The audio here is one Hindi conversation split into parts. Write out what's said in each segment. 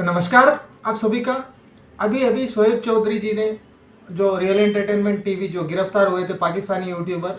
तो नमस्कार आप सभी का। अभी अभी शोएब चौधरी जी ने जो रियल एंटरटेनमेंट टीवी जो गिरफ्तार हुए थे पाकिस्तानी यूट्यूबर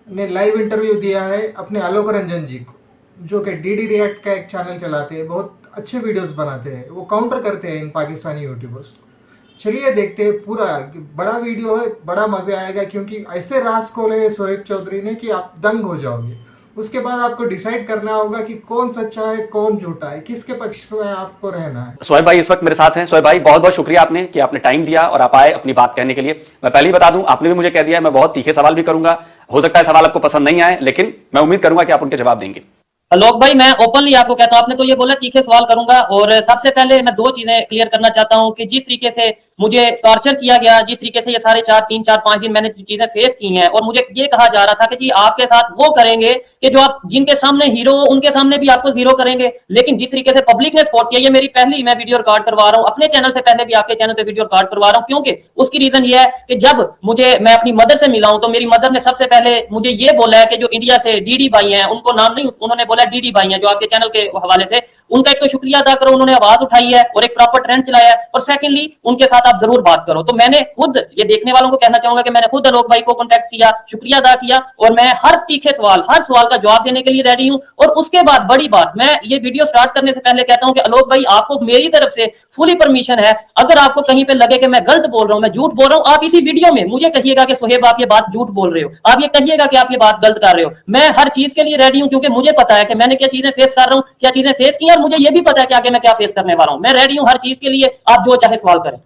ने लाइव इंटरव्यू दिया है अपने आलोक रंजन जी को, जो कि डीडी रिएक्ट का एक चैनल चलाते हैं, बहुत अच्छे वीडियोस बनाते हैं, वो काउंटर करते हैं इन पाकिस्तानी यूट्यूबर्स को। चलिए देखते हैं पूरा, बड़ा वीडियो है, बड़ा मज़े आएगा क्योंकि ऐसे राज खोले हैं शोएब चौधरी ने कि आप दंग हो जाओगे। उसके बाद आपको डिसाइड करना होगा कि कौन सच्चा है कौन झूठा है, किसके पक्ष में आपको रहना है। शोएब भाई इस वक्त मेरे साथ हैं। शोएब भाई बहुत बहुत शुक्रिया आपने कि आपने टाइम दिया और आप आए अपनी बात कहने के लिए। मैं पहले ही बता दूं, आपने भी मुझे कह दिया है मैं बहुत तीखे सवाल भी करूंगा। हो सकता है सवाल आपको पसंद नहीं आए, लेकिन मैं उम्मीद करूंगा कि आप उनके जवाब देंगे। आलोक भाई, मैं ओपनली आपको कहता हूं, आपने तो ये बोला तीखे सवाल करूंगा, और सबसे पहले मैं दो चीजें क्लियर करना चाहता हूं कि जिस तरीके से मुझे टॉर्चर किया गया, जिस तरीके से ये सारे 3-4-5 दिन मैंने चीजें फेस की हैं, और मुझे ये कहा जा रहा था कि जी आपके साथ वो करेंगे कि जो आप जिनके सामने हीरो हो उनके सामने भी आपको जीरो करेंगे। लेकिन जिस तरीके से पब्लिक ने सपोर्ट किया, ये मेरी पहली मैं वीडियो रिकॉर्ड करवा रहा हूँ अपने चैनल से, पहले भी आपके चैनल पे वीडियो रिकॉर्ड करवा रहा हूँ, क्योंकि उसकी रीजन ये है कि जब मैं अपनी मदर से मिला हूं तो मेरी मदर ने सबसे पहले मुझे ये बोला है कि जो इंडिया से डीडी भाई हैं, उनको नाम नहीं, उन्होंने बोला डीडी भाई हैं जो आपके चैनल के हवाले से, उनका एक तो शुक्रिया अदा करो, उन्होंने आवाज उठाई है और एक प्रॉपर ट्रेंड चलाया है, और सेकंडली उनके साथ आप जरूर बात करो। तो मैंने खुद ये देखने वालों को कहना चाहूंगा कि मैंने खुद आलोक भाई को कांटेक्ट किया, शुक्रिया अदा किया, और मैं हर तीखे सवाल, हर सवाल का जवाब देने के लिए रेडी हूं। और उसके बाद बड़ी बात, मैं ये वीडियो स्टार्ट करने से पहले कहता हूं कि आलोक भाई आपको मेरी तरफ से फुली परमिशन है, अगर आपको कहीं पे लगे कि मैं गलत बोल रहा हूं, मैं झूठ बोल रहा हूं, आप इसी वीडियो में मुझे कहिएगा कि सोहेब आप ये बात झूठ बोल रहे हो, आप ये कहिएगा कि आप ये बात गलत कर रहे हो। मैं हर चीज के लिए रेडी हूं, क्योंकि मुझे पता है कि मैंने क्या चीजें फेस कर रहा हूं, क्या चीजें फेस की, और मुझे ये भी पता है कि आगे मैं क्या फेस करने वाला हूं। मैं रेडी हूं हर चीज के लिए, आप जो चाहे सवाल करें।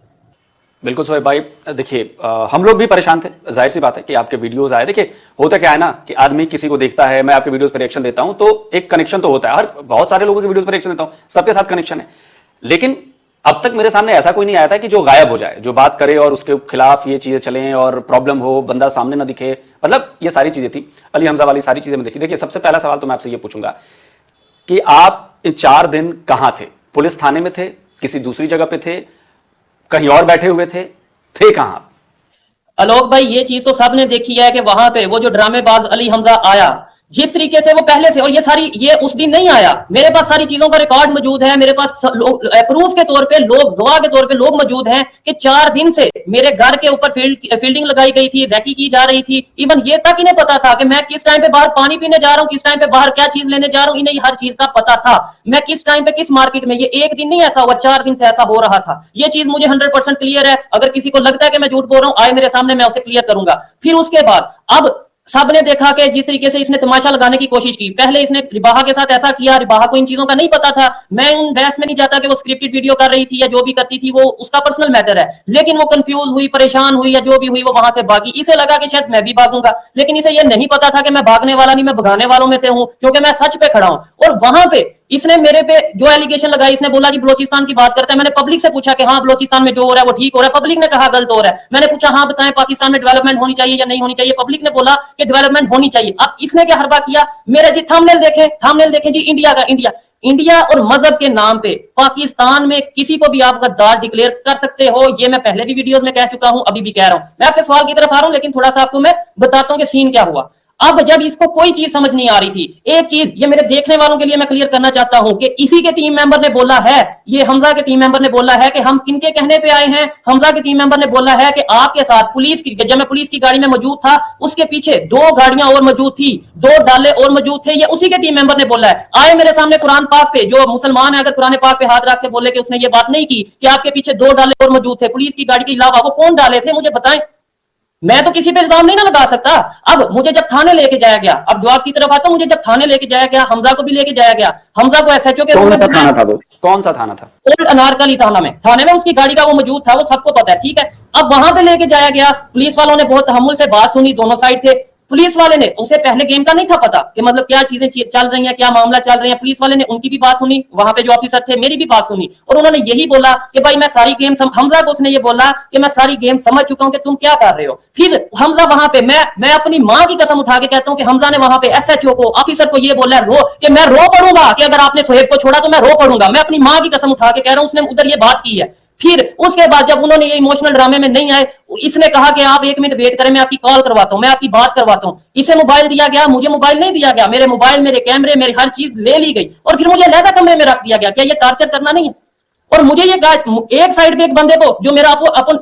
बिल्कुल शोएब भाई, देखिए हम लोग भी परेशान थे, जाहिर सी बात है कि आपके वीडियोस आए। देखिए होता क्या है ना कि आदमी किसी को देखता है, मैं आपके वीडियोस पर रिएक्शन देता हूं तो एक कनेक्शन तो होता है, हर बहुत सारे लोगों के वीडियोस पर रिएक्शन देता हूं, सबके साथ कनेक्शन है। लेकिन अब तक मेरे सामने ऐसा कोई नहीं आया था कि जो गायब हो जाए, जो बात करे और उसके खिलाफ ये चीजें चलें और प्रॉब्लम हो, बंदा सामने ना दिखे, मतलब ये सारी चीजें थी, अली हमजा वाली सारी चीजें मैं देखी। देखिए सबसे पहला सवाल तो मैं आपसे ये पूछूंगा कि आप 4 दिन कहां थे? पुलिस थाने में थे, किसी दूसरी जगह पे थे, कहीं और बैठे हुए थे कहां? आलोक भाई, ये चीज तो सबने देखी है कि वहां पे वो जो ड्रामेबाज अली हमजा आया, जिस तरीके से वो पहले से, और ये उस दिन नहीं आया, मेरे पास सारी चीजों का रिकॉर्ड मौजूद है, मेरे पास प्रूफ के तौर पे लोग, गवाह के तौर पे लोग मौजूद हैं कि 4 दिन से मेरे घर के ऊपर फील्डिंग लगाई गई थी, रैकी की जा रही थी। इवन ये तक इन्हें पता था कि मैं किस टाइम पे बाहर पानी पीने जा रहा हूँ, किस टाइम पे बाहर क्या चीज लेने जा रहा हूँ, इन्हें हर चीज का पता था। मैं किस टाइम पे किस मार्केट में, ये एक दिन नहीं ऐसा हुआ, 4 दिन से ऐसा हो रहा था। ये चीज मुझे 100% क्लियर है। अगर किसी को लगता है कि मैं झूठ बोल रहा हूँ, आए मेरे सामने, मैं उसे क्लियर करूंगा। फिर उसके बाद अब सबने देखा कि जिस तरीके से इसने तमाशा लगाने की कोशिश की, पहले इसने रिबाहा के साथ ऐसा किया, रिबाहा को इन चीजों का नहीं पता था। मैं उन बहस में नहीं जाता कि वो स्क्रिप्टेड वीडियो कर रही थी या जो भी करती थी, वो उसका पर्सनल मैटर है, लेकिन वो कंफ्यूज हुई, परेशान हुई, या जो भी हुई, वो वहां से भागी। इसे लगा कि शायद मैं भी भागूंगा, लेकिन इसे ये नहीं पता था कि मैं भागने वाला नहीं, मैं भगाने वालों में से हूं, क्योंकि मैं सच पे खड़ा हूं। और वहां पे इसने मेरे पे जो एलिगेशन लगाई, इसने बोला जी बलोचिस्तान की बात करता है। मैंने पब्लिक से पूछा कि हाँ बलोचिस्तान में जो हो रहा है वो ठीक हो रहा है, पब्लिक ने कहा गलत हो रहा है। मैंने पूछा हाँ बताएं पाकिस्तान में डेवलपमेंट होनी चाहिए या नहीं होनी चाहिए, पब्लिक ने बोला कि डेवलपमेंट होनी चाहिए। अब इसने क्या हरबा किया, मेरे जी थंबनेल देखें जी, इंडिया का इंडिया और मजहब के नाम पे पाकिस्तान में किसी को भी आप गद्दार डिक्लेयर कर सकते हो। ये मैं पहले भी वीडियोस में कह चुका हूं, अभी भी कह रहा हूं। मैं आपके सवाल की तरफ आ रहा हूं, लेकिन थोड़ा सा आपको मैं बताता हूं कि सीन क्या हुआ। अब जब इसको कोई चीज समझ नहीं आ रही थी, एक चीज ये मेरे देखने वालों के लिए मैं क्लियर करना चाहता हूं कि इसी के टीम मेंबर ने बोला है, ये हमजा के टीम मेंबर ने बोला है कि हम किनके कहने पे आए हैं। हमजा के टीम मेंबर ने बोला है कि आपके साथ पुलिस की, जब मैं पुलिस की गाड़ी में मौजूद था, उसके पीछे 2 गाड़ियां और मौजूद थी, 2 डाले और मौजूद थे। ये उसी के टीम मेंबर ने बोला है। आए मेरे सामने कुरान पाक पे, जो मुसलमान है अगर कुरान पाक पे हाथ रख के बोले कि उसने ये बात नहीं की कि आपके पीछे 2 डाले और मौजूद थे पुलिस की गाड़ी के अलावा, वो कौन डाले थे मुझे बताएं। मैं तो किसी पे इल्जाम नहीं ना लगा सकता। अब मुझे जब थाने लेके जाया गया, अब जवाब की तरफ आता हूं, मुझे जब थाने लेके जाया गया, हमजा को भी लेके जाया गया, हमजा को एसएचओ के कौन सा थाना था वो? कौन सा थाना था? ओल्ड अनारकली थाने में उसकी गाड़ी का वो मौजूद था, वो सबको पता है, ठीक है। अब वहां पे लेके जाया गया, पुलिस वालों ने बहुत तहम्मुल से बात सुनी दोनों साइड से। पुलिस वाले ने, उसे पहले गेम का नहीं था पता कि मतलब क्या चीजें चल रही हैं, क्या मामला चल रही है। पुलिस वाले ने उनकी भी बात सुनी, वहां पे जो ऑफिसर थे मेरी भी बात सुनी, और उन्होंने यही बोला कि भाई मैं सारी गेम हमजा को उसने ये बोला कि मैं सारी गेम समझ चुका हूं कि तुम क्या कर रहे हो। फिर हमजा वहां पे, मैं अपनी मां की कसम उठा के कहता हूं कि हमजा ने वहां पे एसएचओ को, ऑफिसर को ये बोला कि मैं रो पड़ूंगा कि अगर आपने सोहेब को छोड़ा तो मैं रो पड़ूंगा। मैं अपनी मां की कसम उठा के कह रहा हूं, उसने उधर ये बात की है। फिर उसके बाद जब उन्होंने ये इमोशनल ड्रामे में नहीं आए, इसने कहा कि आप 1 मिनट वेट करें, मैं आपकी कॉल करवाता हूं, मैं आपकी बात करवाता हूं। इसे मोबाइल दिया गया, मुझे मोबाइल नहीं दिया गया। मेरे मोबाइल, मेरे कैमरे, मेरी हर चीज ले ली गई, और फिर मुझे अलहदा कमरे में रख दिया गया। क्या ये टॉर्चर करना नहीं है? और मुझे ये एक साइड पे एक बंदे को जो मेरा अपन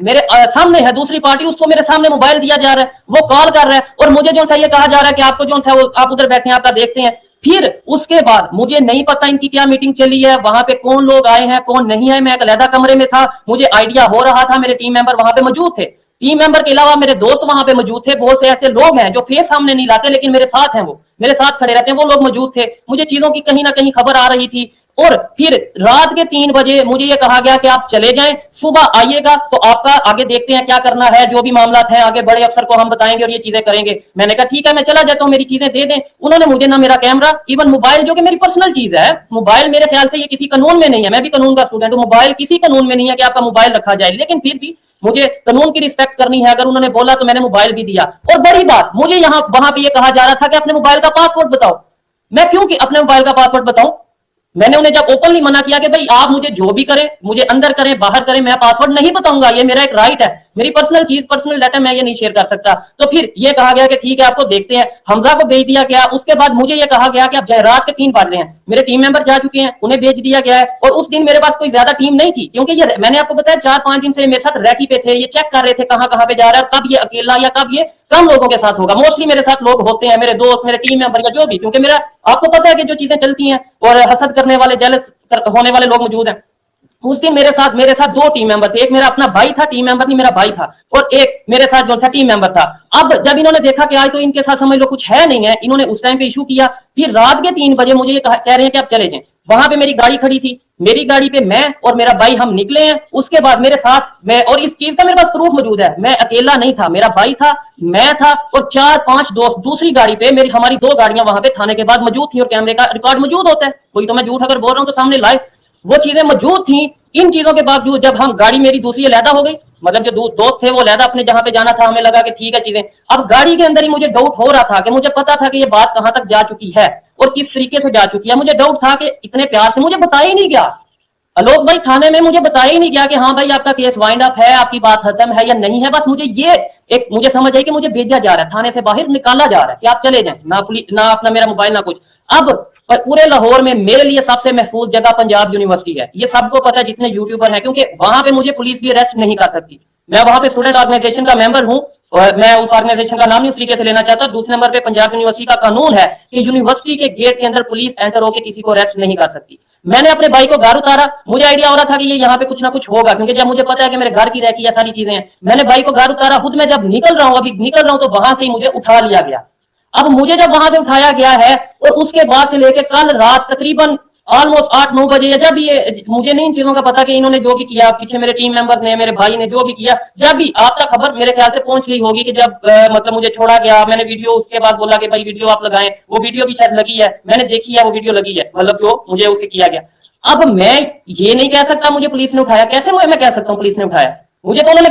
मेरे सामने है दूसरी पार्टी, उसको मेरे सामने मोबाइल दिया जा रहा है, वो कॉल कर रहा है और मुझे जो सा ये कहा जा रहा है कि आपको जो सा आप उधर बैठे हैं, आपका देखते हैं। फिर उसके बाद मुझे नहीं पता इनकी क्या मीटिंग चली है, वहां पे कौन लोग आए हैं कौन नहीं आए। मैं एक अलग कमरे में था, मुझे आइडिया हो रहा था, मेरे टीम मेंबर वहां पे मौजूद थे। टीम मेंबर के अलावा मेरे दोस्त वहां पे मौजूद थे, बहुत से ऐसे लोग हैं जो फेस सामने नहीं लाते लेकिन मेरे साथ हैं, वो मेरे साथ खड़े रहते हैं, वो लोग मौजूद थे। मुझे चीजों की कहीं ना कहीं खबर आ रही थी। और फिर रात के 3 बजे मुझे ये कहा गया कि आप चले जाएं, सुबह आइएगा तो आपका आगे देखते हैं क्या करना है, जो भी मामला है आगे बड़े अफसर को हम बताएंगे और ये चीजें करेंगे। मैंने कहा ठीक है मैं चला जाता हूं, मेरी चीजें दे दें। उन्होंने मुझे ना मेरा कैमरा, इवन मोबाइल जो कि मेरी पर्सनल चीज है, मोबाइल मेरे ख्याल से ये किसी कानून में नहीं है, मैं भी कानून का स्टूडेंट हूं, मोबाइल किसी कानून में नहीं है कि आपका मोबाइल रखा जाए, लेकिन फिर भी मुझे कानून की रिस्पेक्ट करनी है। अगर उन्होंने बोला तो मैंने मोबाइल भी दिया। और बड़ी बात, मुझे यहाँ वहां पे ये कहा जा रहा था कि अपने मोबाइल का पासवर्ड बताओ। मैं क्यों कि अपने मोबाइल का पासवर्ड बताऊं? मैंने उन्हें जब ओपनली मना किया कि भाई आप मुझे जो भी करें, मुझे अंदर करें बाहर करें, मैं पासवर्ड नहीं बताऊंगा, ये मेरा एक राइट है, मेरी पर्सनल चीज पर्सनल डाटा मैं ये नहीं शेयर कर सकता। तो फिर ये कहा गया कि ठीक है आपको देखते हैं, हमजा को भेज दिया गया। उसके बाद मुझे ये कहा गया कि अब रात के 3 बज रहे हैं, मेरे टीम मेंबर जा चुके हैं, उन्हें भेज दिया गया है। और उस दिन मेरे पास कोई ज्यादा टीम नहीं थी, क्योंकि ये मैंने आपको बताया 4-5 दिन से मेरे साथ रैकी पे थे, ये चेक कर रहे थे कहां कहां पे जा रहा है और कब ये अकेला या कब ये कम लोगों के साथ होगा। मोस्टली मेरे साथ लोग होते हैं, मेरे दोस्त, मेरे टीम मेंबर या जो भी, क्योंकि मेरा आपको पता है कि जो चीजें चलती हैं और हसद करने वाले जेलस होने वाले लोग मौजूद हैं। उस दिन मेरे साथ 2 टीम मेंबर थे, एक मेरा अपना भाई था, टीम मेंबर नहीं मेरा भाई था, और एक मेरे साथ जो सा टीम मेंबर था। अब जब इन्होंने देखा कि आज तो इनके साथ समझ लो कुछ है नहीं है, इन्होंने उस टाइम पे इशू किया। फिर रात के 3 बजे मुझे ये कह रहे हैं कि आप चले जाएं। वहां पे मेरी गाड़ी खड़ी थी, मेरी गाड़ी पे मैं और मेरा भाई हम निकले हैं। उसके बाद मेरे साथ मैं, और इस चीज का मेरे पास प्रूफ मौजूद है, मैं अकेला नहीं था, मेरा भाई था, मैं था और 4-5 दोस्त दूसरी गाड़ी पे, मेरी हमारी 2 गाड़ियां वहां पे थाने के बाद मौजूद थी और कैमरे का रिकॉर्ड मौजूद होता है। कोई तो मैं झूठ अगर बोल रहा हूं तो सामने लाइव वो चीजें मौजूद थी। इन चीजों के बावजूद जब हम गाड़ी मेरी दूसरी अलहदा हो गई, मतलब जो दोस्त थे वो अलहदा अपने जहां पे जाना था, हमें लगा कि ठीक है चीजें। अब गाड़ी के अंदर ही मुझे डाउट हो रहा था कि मुझे पता था कि ये बात कहां तक जा चुकी है और किस तरीके से जा चुकी है। मुझे डाउट था कि इतने प्यार से मुझे बताया ही नहीं गया, आलोक भाई थाने में मुझे बताया ही नहीं गया कि हाँ भाई आपका केस वाइंड अप है, आपकी बात खत्म है या नहीं है। बस मुझे ये एक मुझे समझ आई कि मुझे भेजा जा रहा है, थाने से बाहर निकाला जा रहा है कि आप चले जाएं, ना अपना मेरा मोबाइल ना कुछ। अब पूरे लाहौर में मेरे लिए सबसे महफूज जगह पंजाब यूनिवर्सिटी है, ये सबको पता है जितने यूट्यूबर हैं, क्योंकि वहां पे मुझे पुलिस भी अरेस्ट नहीं कर सकती। मैं वहां पे स्टूडेंट ऑर्गेनाइजेशन का मेंबर हूं और मैं उस ऑर्गेनाइजेशन का नाम नहीं उस तरीके से लेना चाहता। दूसरे नंबर पे पंजाब यूनिवर्सिटी का कानून है कि यूनिवर्सिटी के गेट के अंदर पुलिस एंटर होकर किसी को अरेस्ट नहीं कर सकती। मैंने अपने भाई को घर उतारा, मुझे आइडिया हो रहा था कि ये यहाँ पे कुछ ना कुछ होगा, क्योंकि जब मुझे पता है कि मेरे घर की रहती है सारी चीजें हैं। मैंने भाई को घर उतारा, खुद मैं जब निकल रहा हूँ तो वहां से ही मुझे उठा लिया गया। अब मुझे जब वहां से उठाया गया है और उसके बाद से लेकर कल रात तकरीबन ऑलमोस्ट 8-9 बजे, या जब ये मुझे नहीं इन चीजों का पता कि इन्होंने जो भी किया, पीछे मेरे टीम मेंबर्स ने, मेरे भाई ने जो भी किया, जब भी आप तक खबर मेरे ख्याल से पहुंच गई होगी कि जब मतलब मुझे छोड़ा गया, मैंने वीडियो उसके बाद बोला कि भाई वीडियो आप लगाएं, वो वीडियो भी शायद लगी है, मैंने देखी है वो वीडियो लगी है, मतलब जो मुझे उसे किया गया। अब मैं ये नहीं कह सकता मुझे पुलिस ने उठाया, कैसे मैं कह सकता हूँ पुलिस ने उठाया? मुझे तो उन्होंने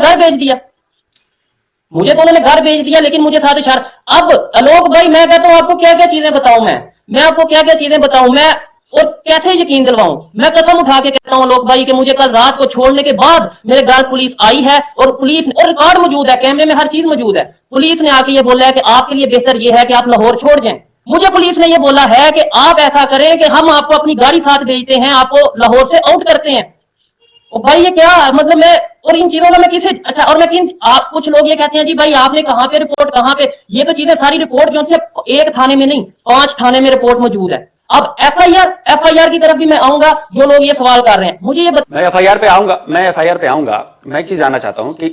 घर भेज दिया, लेकिन मुझे साथ इशारा। अब आलोक भाई मैं कहता हूं आपको क्या क्या चीजें बताऊं, मैं आपको क्या क्या चीजें बताऊं, मैं और कैसे यकीन दिलवाऊं? मैं कसम उठा के कहता हूं आलोक भाई कि मुझे कल रात को छोड़ने के बाद मेरे घर पुलिस आई है और पुलिस और रिकॉर्ड मौजूद है, कैमरे में हर चीज मौजूद है। पुलिस ने आके ये बोला है कि आपके लिए बेहतर ये है कि आप लाहौर छोड़ जाएं। मुझे पुलिस ने ये बोला है कि आप ऐसा करें कि हम आपको अपनी गाड़ी साथ भेजते हैं, आपको लाहौर से आउट करते हैं। और भाई ये क्या मतलब मैं, और इन चीजों का मैं किसे, अच्छा और मैं किन, आप कुछ लोग ये कहते हैं जी भाई आपने कहां पे रिपोर्ट, कहां पे, ये तो चीजें सारी रिपोर्ट जो सिर्फ एक थाने में नहीं 5 थाने में रिपोर्ट मौजूद है। अब एफआईआर की तरफ भी मैं आऊंगा, जो लोग ये सवाल कर रहे हैं मुझे ये मैं एफआईआर पे आऊंगा। मैं एक चीज जानना चाहता हूं कि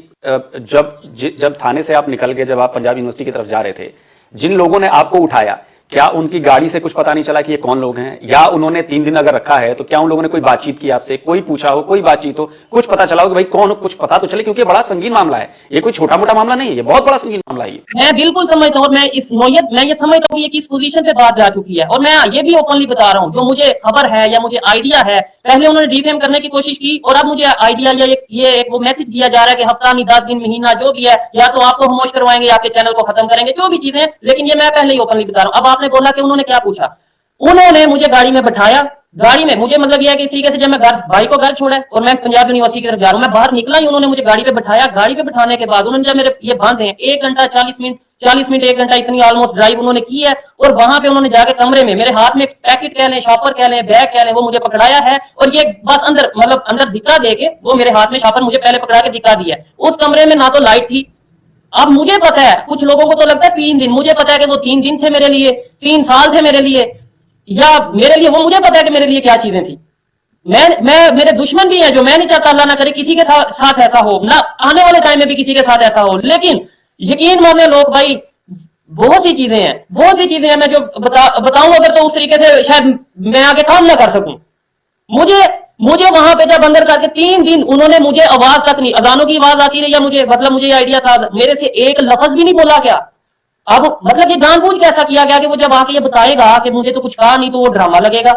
जब थाने से आप निकल के जब आप पंजाब यूनिवर्सिटी की तरफ जा रहे थे, जिन लोगों ने आपको उठाया, क्या उनकी गाड़ी से कुछ पता नहीं चला कि ये कौन लोग हैं? या उन्होंने 3 दिन अगर रखा है तो क्या उन लोगों ने कोई बातचीत की आपसे, कोई पूछा हो, कोई बातचीत हो, कुछ पता चला हो कि भाई कौन हो, कुछ पता तो चले, क्योंकि बड़ा संगीन मामला है, ये कोई छोटा मोटा मामला नहीं है, ये बहुत बड़ा संगीन मामला है। मैं बिल्कुल समझता हूँ, मैं ये समझता हूँ कि ये किस पोजीशन पे बात जा चुकी है, और मैं ये भी ओपनली बता रहा हूँ जो मुझे खबर है या मुझे आइडिया है। पहले उन्होंने डिफेम करने की कोशिश की और अब मुझे आइडिया या ये एक वो मैसेज दिया जा रहा है कि हफ्ता नहीं 10 दिन महीना जो भी है, या तो आपको खामोश करवाएंगे या आपके चैनल को खत्म करेंगे, जो भी चीजें। लेकिन ये मैं पहले ही ओपनली बता रहा हूँ। अब आपने बोला कि उन्होंने क्या पूछा, उन्होंने मुझे गाड़ी में बैठाया, गाड़ी में मुझे मतलब यह है कि इस तरीके से जब मैं घर भाई को घर छोड़ा और मैं पंजाब यूनिवर्सिटी की तरफ जा रहा हूँ, मैं बाहर निकला ही उन्होंने मुझे गाड़ी पे बिठाया। गाड़ी पे बिठाने के बाद उन्होंने जब मेरे ये बांधे हैं 1 घंटा 40 मिनट 1 घंटा इतनी ऑलमोस्ट ड्राइव उन्होंने की है, और वहां पे उन्होंने जाके कमरे में मेरे हाथ में पैकेट कह लें, शॉपर कह लें, बैग कह लें, वो मुझे पकड़ाया है और ये बस अंदर मतलब अंदर दिखा दे के वो मेरे हाथ में शॉपर मुझे पहले पकड़ा के दिखा दिया। उस कमरे में ना तो लाइट थी। अब मुझे पता है कुछ लोगों को तो लगता है 3 दिन, मुझे पता है कि वो 3 दिन थे मेरे लिए, 3 साल थे मेरे लिए, या मेरे लिए वो मुझे पता है कि मेरे लिए क्या चीजें थी। मैं मेरे दुश्मन भी हैं जो मैं नहीं चाहता अल्लाह ना करे किसी के साथ ऐसा हो, ना आने वाले टाइम में भी किसी के साथ ऐसा हो। लेकिन यकीन माने लोग भाई, बहुत सी चीजें हैं मैं जो बताऊं अगर तो उस तरीके से शायद मैं आगे काम ना कर सकूं। मुझे वहां पे जब अंदर करके 3 दिन उन्होंने मुझे आवाज तक नहीं, अजानों की आवाज आती रही या मुझे मतलब मुझे आइडिया था, मेरे से एक लफ्ज भी नहीं बोला क्या। अब मतलब ये जानबूझ के ऐसा किया गया कि वो जब आके ये बताएगा कि मुझे तो कुछ कहा नहीं तो वो ड्रामा लगेगा,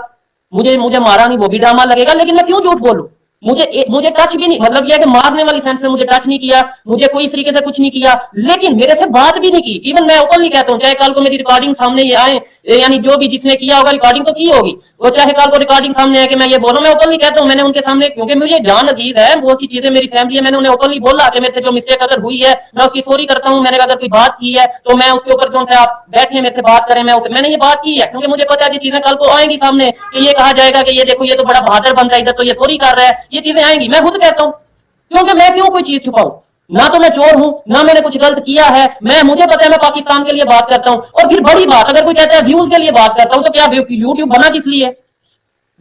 मुझे मारा नहीं वो भी ड्रामा लगेगा। लेकिन मैं क्यों झूठ बोलूं, मुझे टच भी नहीं, मतलब यह कि मारने वाली सेंस में मुझे टच नहीं किया, मुझे कोई इस तरीके से कुछ नहीं किया, लेकिन मेरे से बात भी नहीं की। इवन मैं ओपनली कहता हूं, चाहे कल को मेरी रिकॉर्डिंग सामने ये आए, यानी जो भी जिसने किया होगा रिकॉर्डिंग तो की होगी, वो चाहे कल को रिकॉर्डिंग सामने आए कि मैं ये बोलूं, मैं ओपनली कहता हूं, मैंने उनके सामने, क्योंकि मुझे जान अजीज है, बहुत सी चीजें मेरी फैमिली है, मैंने उन्हें ओपनली बोला कि मेरे से जो मिस्टेक अगर हुई है मैं उसकी सॉरी करता हूं। मैंने अगर कोई बात की है तो मैं उसके ऊपर जो आप बैठे मेरे से बात करें, मैंने ये बात की है क्योंकि मुझे पता है ये चीजें कल को आएंगी सामने कि ये कहा जाएगा कि ये देखो ये तो बड़ा बहादुर बंदा इधर तो ये सॉरी कर रहा है, ये चीजें आएंगी। मैं खुद कहता हूं, क्योंकि मैं क्यों कोई चीज छुपाऊं, ना तो मैं चोर हूं ना मैंने कुछ गलत किया है, मुझे पता है मैं पाकिस्तान के लिए बात करता हूं। और फिर बड़ी बात, अगर कोई कहता है व्यूज के लिए बात करता हूं, तो क्या यूट्यूब बना किस लिए?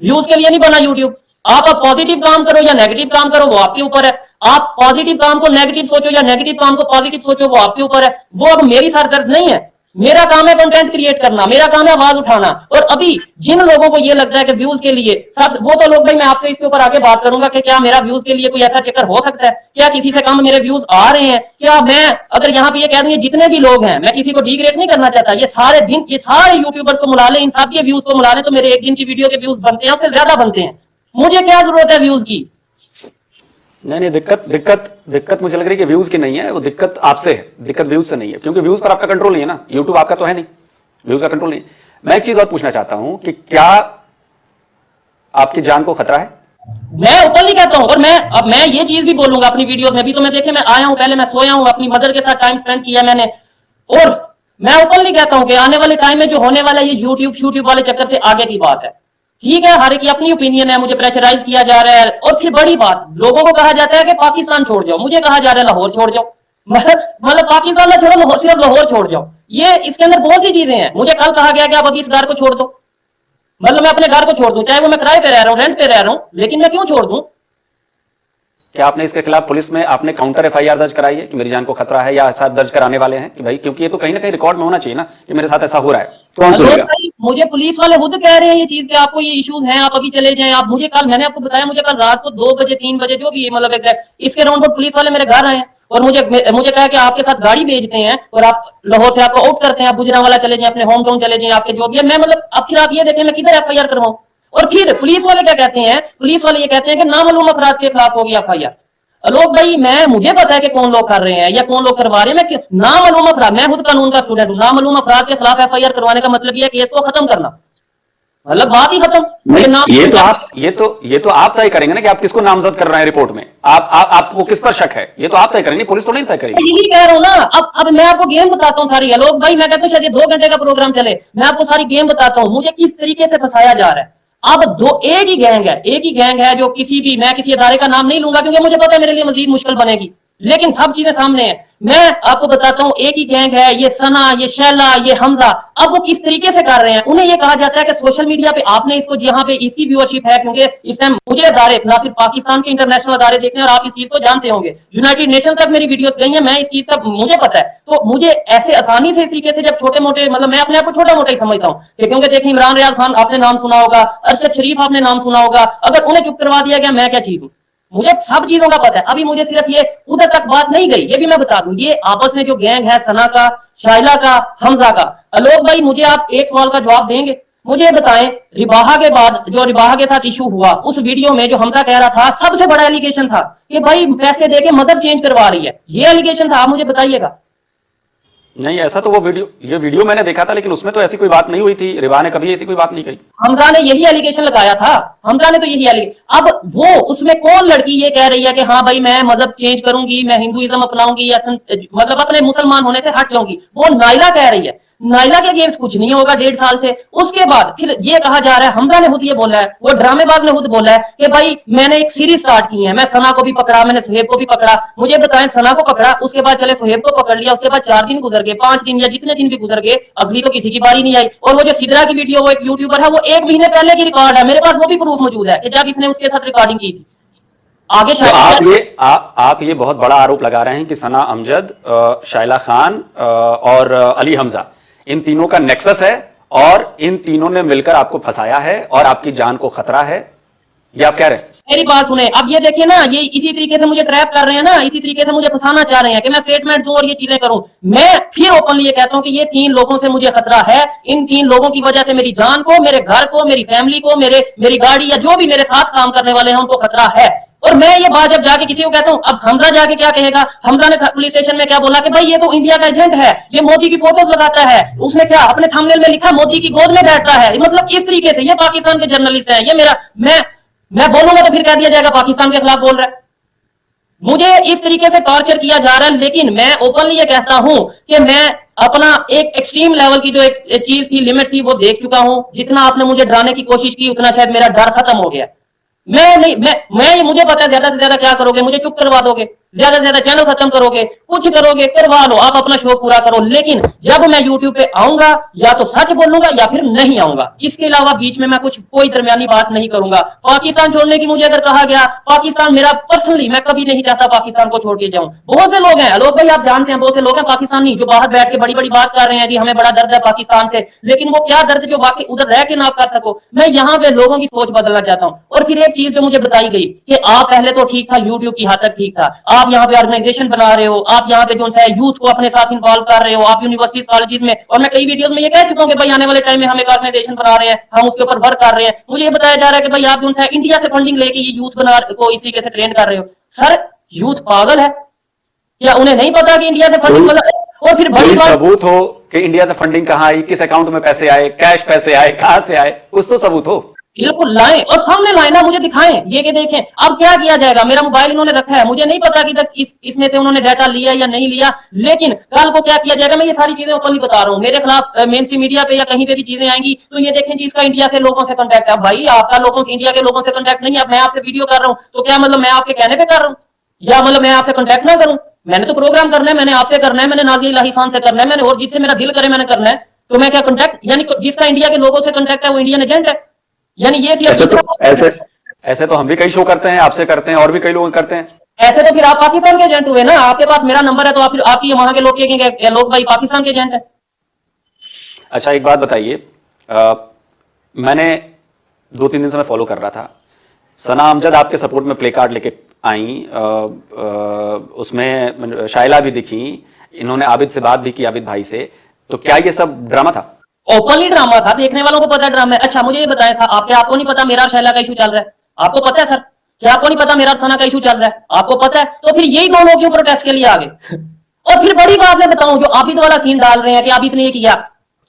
व्यूज के लिए नहीं बना यूट्यूब। आप पॉजिटिव काम करो या नेगेटिव काम करो वो आपके ऊपर है। आप पॉजिटिव काम को नेगेटिव सोचो या नेगेटिव काम को पॉजिटिव सोचो वो आपके ऊपर है। वो अब मेरी सरदर्द नहीं है। मेरा काम है कंटेंट क्रिएट करना, मेरा काम है आवाज उठाना। और अभी जिन लोगों को ये लगता है कि व्यूज के लिए सब, वो तो लोग भाई, मैं आपसे इसके ऊपर आगे बात करूंगा कि क्या मेरा व्यूज के लिए कोई ऐसा चक्कर हो सकता है, क्या किसी से कम मेरे व्यूज आ रहे हैं? क्या मैं अगर यहाँ पे ये कह दूं ये जितने भी लोग हैं, मैं किसी को डिग्रेड नहीं करना चाहता, ये सारे यूट्यूबर्स को मिला लें, इन सबके व्यूज को मिला लें तो मेरे एक दिन की वीडियो के व्यूज बनते हैं, उससे ज्यादा बनते हैं। मुझे क्या जरूरत है व्यूज की? नहीं, दिक्कत मुझे लग रही है कि व्यूज की नहीं है, वो दिक्कत आपसे है, दिक्कत व्यूज से नहीं है, क्योंकि व्यूज पर आपका कंट्रोल नहीं है ना, यूट्यूब आपका तो है नहीं, व्यूज का कंट्रोल नहीं। मैं एक चीज और पूछना चाहता हूं कि क्या आपकी जान को खतरा है? मैं ओपनली कहता हूं, और मैं ये चीज भी बोलूंगा अपनी वीडियो में भी, तो मैं देखे मैं आया हूं, पहले मैं सोया हूं, अपनी मदर के साथ टाइम स्पेंड किया मैंने, और मैं ओपनली कहता हूं कि आने वाले टाइम में जो होने वाला है ये यूट्यूब वाले चक्कर से आगे की बात है। ठीक है, हर एक की अपनी ओपिनियन है, मुझे प्रेशराइज किया जा रहा है। और फिर बड़ी बात, लोगों को कहा जाता है कि पाकिस्तान छोड़ जाओ, मुझे कहा जा रहा है लाहौर छोड़ जाओ। मतलब पाकिस्तान में छोड़ो, सिर्फ लाहौर छोड़ जाओ। ये इसके अंदर बहुत सी चीजें हैं। मुझे कल कहा गया कि आप अभी इस घर को छोड़ दो, मतलब मैं अपने घर को छोड़ दूं, चाहे वो मैं किराए पे रह रहा हूं, रेंट पे रह रहा हूं, लेकिन मैं क्यों छोड़ दूं? क्या आपने इसके खिलाफ पुलिस में आपने काउंटर एफआईआर दर्ज कराई है कि मेरी जान को खतरा है, या साथ दर्ज कराने वाले हैं कि भाई, क्योंकि ये तो कहीं ना कहीं रिकॉर्ड में होना चाहिए ना कि मेरे साथ ऐसा हो रहा है? कौन सुनेगा? मुझे पुलिस वाले खुद कह रहे हैं ये चीज कि आपको ये इश्यूज हैं, आप अभी चले जाएं। आप मुझे कल, मैंने आपको बताया, मुझे कल रात को 2 बजे 3 बजे जो भी मतलब इसके राउंड पर पुलिस वाले मेरे घर आए हैं और मुझे कहा कि आपके साथ गाड़ी भेजते हैं और आप लाहौर से आपको आउट करते हैं, आप गुजरांवाला चले जाएं, अपने होम टाउन चले जाएं, आपके जो भी है। मैं मतलब अब फिर आप ये देखें मैं किधर एफआईआर करवाऊं? और फिर पुलिस वाले क्या कहते हैं? पुलिस वाले ये कहते हैं कि नामालूम अफराद के खिलाफ होगी एफआईआर। लोग भाई, मुझे पता है कि कौन लोग कर रहे हैं या कौन लोग करवा रहे हैं। मैं नामालूम अफराद, मैं खुद कानून का स्टूडेंट हूं, नामालूम अफराद के खिलाफ एफआईआर करवाने का मतलब यह केस को खत्म करना, मतलब बात ही खत्म। ये तो आप तय करेंगे ना कि आप किसको नामजद कर रहे हैं रिपोर्ट में, आपको किस पर शक है, ये तो आप तय करेंगे, पुलिस तो नहीं तय करेगी। यही कह रहा हूं ना। अब मैं आपको गेम बताता हूं सारी। लोग भाई, मैं कहता हूं शायद ये 2 घंटे का प्रोग्राम चले, मैं आपको सारी गेम बताता हूं मुझे किस तरीके से फंसाया जा रहा है। अब जो एक ही गैंग है जो मैं किसी अदारे का नाम नहीं लूंगा क्योंकि मुझे पता है मेरे लिए मजीद मुश्किल बनेगी, लेकिन सब चीजें सामने हैं। मैं आपको बताता हूं, एक ही गैंग है, ये सना, ये शैला, ये हमजा। अब वो किस तरीके से कर रहे हैं, उन्हें ये कहा जाता है कि सोशल मीडिया पे आपने इसको, जहां पे इसकी व्यूअरशिप है, क्योंकि इस टाइम मुझे अदारे, ना सिर्फ पाकिस्तान के इंटरनेशनल अदारे देखने, और आप इस चीज को जानते होंगे, यूनाइटेड नेशन तक मेरी वीडियोस गई हैं, मैं इस चीज का मुझे पता है। तो मुझे ऐसे आसानी से इस तरीके से जब छोटे मोटे, मतलब मैं अपने आप को छोटा मोटा ही समझता हूँ, क्योंकि देखिए इमरान रियाज खान आपने नाम सुना होगा, अरशद शरीफ आपने नाम सुना होगा, अगर उन्हें चुप करवा दिया गया, मैं क्या चीज हूँ? मुझे सब चीजों का पता है। अभी मुझे सिर्फ ये उधर तक बात नहीं गई, ये भी मैं बता दूं, ये आपस में जो गैंग है, सना का, शाइला का, हमजा का। आलोक भाई, मुझे आप एक सवाल का जवाब देंगे? मुझे बताएं, रिबाहा के बाद जो रिबाहा के साथ इशू हुआ, उस वीडियो में जो हमजा कह रहा था, सबसे बड़ा एलिगेशन था कि भाई पैसे देके मजहब चेंज करवा रही है, ये एलिगेशन था। आप मुझे बताइएगा। नहीं, ऐसा तो ये वीडियो मैंने देखा था, लेकिन उसमें तो ऐसी कोई बात नहीं हुई थी। रिवा ने कभी ऐसी कोई बात नहीं कही। हमजा ने यही एलिगेशन लगाया था, हमजा ने तो यही एलिगेशन। अब वो उसमें कौन लड़की ये कह रही है कि हाँ भाई मैं मजहब चेंज करूंगी, मैं हिंदुइज्म अपनाऊंगी या मतलब अपने मुसलमान होने से हट जाऊंगी, वो नाइला कह रही है। नाइला के अगेंस्ट कुछ नहीं होगा 1.5 साल से। उसके बाद फिर ये कहा जा रहा है, हमजा ने खुद ये बोला है, वो ड्रामेबाज ने खुद बोला है कि भाई मैंने एक सीरीज स्टार्ट की है, मैं सना को भी पकड़ा, मैंने सुहेब को भी पकड़ा। मुझे बताएं, सना को पकड़ा, उसके बाद चले सुहेब को पकड़ लिया, उसके बाद 4 दिन गुजर गए, 5 दिन या जितने दिन भी गुजर गए, अगली तो किसी की बारी नहीं आई। और वो जो सिद्रा की वीडियो, वो एक यूट्यूबर है, वो 1 महीने पहले की रिकॉर्ड है, मेरे पास वो भी प्रूफ मौजूद है कि जब इसने उसके साथ रिकॉर्डिंग की थी। आगे तो आप ये बहुत बड़ा आरोप लगा रहे हैं कि सना अमजद, शाइला खान और अली हमजा, इन तीनों का नेक्सस है और इन तीनों ने मिलकर आपको फंसाया है और आपकी जान को खतरा है, ये आप कह रहे हैं? मेरी बात सुने, अब ये देखिए ना, ये इसी तरीके से मुझे ट्रैप कर रहे हैं ना, इसी तरीके से मुझे फंसाना चाह रहे हैं कि मैं स्टेटमेंट दूं और ये चीजें करूं। मैं फिर ओपनली ये कहता हूं कि ये 3 लोगों से मुझे खतरा है। इन 3 लोगों की वजह से मेरी जान को, मेरे घर को, मेरी फैमिली को, मेरी गाड़ी या जो भी मेरे साथ काम करने वाले हैं उनको खतरा है। और मैं ये बात जब जाके किसी को कहता हूं, अब हमजा जाके क्या कहेगा? हमजा ने पुलिस स्टेशन में क्या बोला कि भाई ये तो इंडिया का एजेंट है, ये मोदी की फोटोज लगाता है, उसने क्या अपने थंबनेल में लिखा मोदी की गोद में बैठता है। मतलब इस तरीके से ये पाकिस्तान के जर्नलिस्ट हैं। ये मेरा मैं बोलूंगा तो फिर कह दिया जाएगा पाकिस्तान के खिलाफ बोल रहा है। मुझे इस तरीके से टॉर्चर किया जा रहा है, लेकिन मैं ओपनली ये कहता हूं कि मैं अपना एक एक्सट्रीम लेवल की जो एक चीज थी, लिमिट थी, वो देख चुका हूं। जितना आपने मुझे डराने की कोशिश की, उतना शायद मेरा डर खत्म हो गया। मुझे पता है ज्यादा से ज्यादा क्या करोगे, मुझे चुप करवा दोगे, ज्यादा से ज्यादा चैनल खत्म करोगे, कुछ करोगे, करवा लो, आप अपना शो पूरा करो। लेकिन जब मैं यूट्यूब पे आऊंगा या तो सच बोलूंगा या फिर नहीं आऊंगा, इसके अलावा बीच में मैं कोई दरमियानी बात नहीं करूंगा। पाकिस्तान छोड़ने की मुझे अगर कहा गया, पाकिस्तान मेरा पर्सनली, मैं कभी नहीं चाहता पाकिस्तान को छोड़ के जाऊं। बहुत से लोग हैं, आलोक भाई आप जानते हैं, बहुत से लोग हैं पाकिस्तानी जो बाहर बैठ के बड़ी बड़ी बात कर रहे हैं कि हमें बड़ा दर्द है पाकिस्तान से, लेकिन वो क्या दर्द जो बाकी उधर रह के ना कर सको। मैं यहाँ पे लोगों की सोच बदलना चाहता हूँ। और फिर एक चीज जो मुझे बताई गई कि आप पहले तो ठीक था, यूट्यूब की हद तक ठीक था, आप यहाँ पे ऑर्गेनाइजेशन बना रहे हो, आप यहाँ पे जो है यूथ को अपने साथ इन्वॉल्व कर रहे हो, आप यूनिवर्सिटीज कॉलेजेस में, और मैं कई वीडियोस में ये कह चुका हूँ कि भाई आने वाले टाइम में हम एक ऑर्गेनाइजेशन बना रहे हैं, हम उसके ऊपर वर्क कर रहे हैं। मुझे ये बताया जा रहा है कि भाई आप जो है इंडिया से फंडिंग लेके ये यूथ बना को इस तरीके से ट्रेन कर रहे हो। सर यूथ पागल है या उन्हें नहीं पता कि इंडिया से फंडिंग मतलब? और फिर बड़ी बात, सबूत हो कि इंडिया से फंडिंग कहां आई, किस अकाउंट में पैसे आए, कैश पैसे आए, कहां से आए, कुछ तो सबूत हो। बिल्कुल लाएं और सामने लाएं ना, मुझे दिखाएं ये कि देखें। अब क्या किया जाएगा? मेरा मोबाइल इन्होंने रखा है, मुझे नहीं पता कि तक इसमें से उन्होंने डाटा लिया या नहीं लिया, लेकिन कल को क्या किया जाएगा, मैं ये सारी चीजें ओपनली बता रहा हूं। मेरे खिलाफ मेन स्ट्रीम मीडिया पे या कहीं पे भी चीजें आएंगी तो ये देखें जी इसका इंडिया से लोगों से कॉन्टैक्ट है। भाई आपका लोगों से, इंडिया के लोगों से कॉन्टैक्ट नहीं है। मैं आपसे वीडियो कर रहा हूं तो क्या मतलब मैं आपके कहने पे कर रहा हूं या मतलब मैं आपसे कॉन्टैक्ट ना करूं? मैंने तो प्रोग्राम करना है, मैंने आपसे करना है, मैंने नाज़िया इलाही खान से करना है, मैंने और जिससे मेरा दिल करे मैंने करना है। तो मैं क्या कॉन्टैक्ट, यानी जिसका इंडिया के लोगों से कॉन्टैक्ट है वो इंडियन एजेंट है? यानी ये ऐसे तो हम भी कई शो करते हैं, आपसे करते हैं और भी कई लोग करते हैं। ऐसे तो फिर आप पाकिस्तान के एजेंट हुए ना, आपके पास मेरा नंबर है तो आप आपकी वहां के लोग कहेंगे लोग भाई पाकिस्तान के एजेंट है। अच्छा एक बात बताइए, मैंने 2-3 दिन से मैं फॉलो कर रहा था, सना अमजद आपके सपोर्ट में प्ले कार्ड लेके आई, उसमें शाइला भी दिखी, इन्होंने आबिद से बात भी की, आबिद भाई से, तो क्या ये सब ड्रामा था? ओपनली ड्रामा था, देखने वालों को पता है ड्रामा है। अच्छा मुझे ये बताएं सर, आपको नहीं पता मेरा और शैला का इशू चल रहा है? आपको पता है सर? क्या आपको नहीं पता मेरा और सना का इशू चल रहा है? आपको पता है? तो फिर यही दोनों क्यों प्रोटेस्ट के लिए आ गए? और फिर बड़ी बात मैं बताऊं, जो आबिद वाला सीन डाल रहे हैं कि आबिद ने ये किया,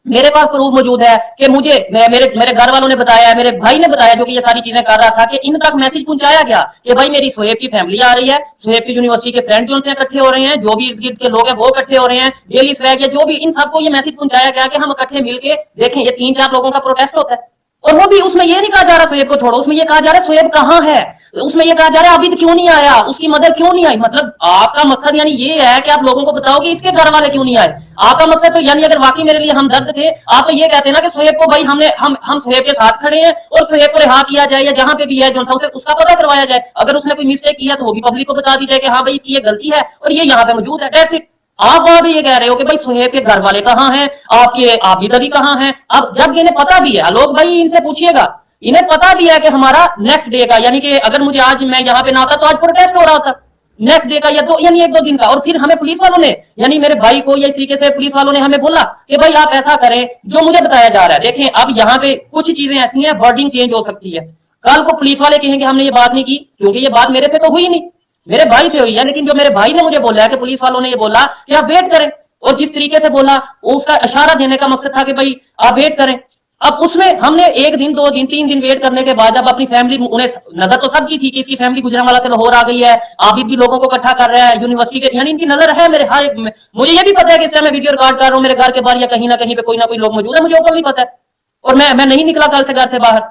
मेरे पास प्रूफ मौजूद है कि मुझे मेरे घर वालों ने बताया, मेरे भाई ने बताया जो कि ये सारी चीजें कर रहा था, कि इन तक मैसेज पहुंचाया गया कि भाई मेरी सुहेब की फैमिली आ रही है, सुहेब की यूनिवर्सिटी के फ्रेंड जो उनसे इकट्ठे हो रहे हैं, जो भी इर्द गिर्द के लोग हैं वो इकट्ठे हो रहे हैं, डेली स्वैग या जो भी, इन सबको ये मैसेज पहुंचाया गया कि हम इकट्ठे मिलकर देखें, ये 3-4 लोगों का प्रोटेस्ट होता है। और वो भी उसमें ये नहीं कहा जा रहा सुहेब को छोड़ो, उसमें ये कहा जा रहा है सुहेब कहां है, उसमें ये कहा जा रहा है आबिद क्यों नहीं आया, उसकी मदर क्यों नहीं आई। मतलब आपका मकसद यानी ये है कि आप लोगों को बताओ कि इसके घर वाले क्यों नहीं आए। आपका मकसद तो यानी अगर वाकई मेरे लिए हमदर्द थे, आप तो ये कहते ना कि सुहेब को भाई हम सुहेब के साथ खड़े हैं और सुहेब को रिहा किया जाए या जहां पे भी है जो उसका पता करवाया जाए। अगर उसने कोई मिस्टेक किया तो वो भी पब्लिक को बता दी जाए कि हाँ भाई इसकी ये गलती है और ये यहाँ पे मौजूद है। That's it. आप वहां भी ये कह रहे हो कि भाई सुहेब के घर वाले कहाँ हैं, आपके आबिद अली कहाँ हैं। अब जब इन्हें पता भी है, आलोक भाई इनसे पूछिएगा, इन्हें पता भी है कि हमारा नेक्स्ट डे का, यानी कि अगर मुझे आज मैं यहाँ पे ना आता तो आज प्रोटेस्ट हो रहा होता नेक्स्ट डे का या यानी 1-2 दिन का। और फिर हमें पुलिस वालों ने, यानी मेरे भाई को या इस तरीके से पुलिस वालों ने हमें बोला कि भाई आप ऐसा करें जो मुझे बताया जा रहा है। देखें अब यहाँ पे कुछ चीजें ऐसी हैं, वर्डिंग चेंज हो सकती है। कल को पुलिस वाले कहेंगे हमने ये बात नहीं की, क्योंकि ये बात मेरे से तो हुई नहीं, मेरे भाई से हुई है। लेकिन जो मेरे भाई ने मुझे बोला है कि पुलिस वालों ने ये बोला कि आप वेट करें, और जिस तरीके से बोला वो उसका इशारा देने का मकसद था कि भाई आप वेट करें। अब उसमें हमने 1 दिन 2 दिन 3 दिन वेट करने के बाद जब अपनी फैमिली, उन्हें नजर तो सबकी थी कि इसकी फैमिली गुजरांवाला से लाहौर आ गई है, आबिद भी लोगों को इकट्ठा कर रहा है यूनिवर्सिटी के, यानी इनकी नजर है मेरे हर एक में। मुझे ये भी पता है कि इस समय वीडियो रिकॉर्ड कर रहा हूँ, मेरे घर के बाहर या कहीं ना कहीं पे कोई ना कोई लोग मौजूद है, मुझे ओपनली पता है। और मैं नहीं निकला कल से घर से बाहर,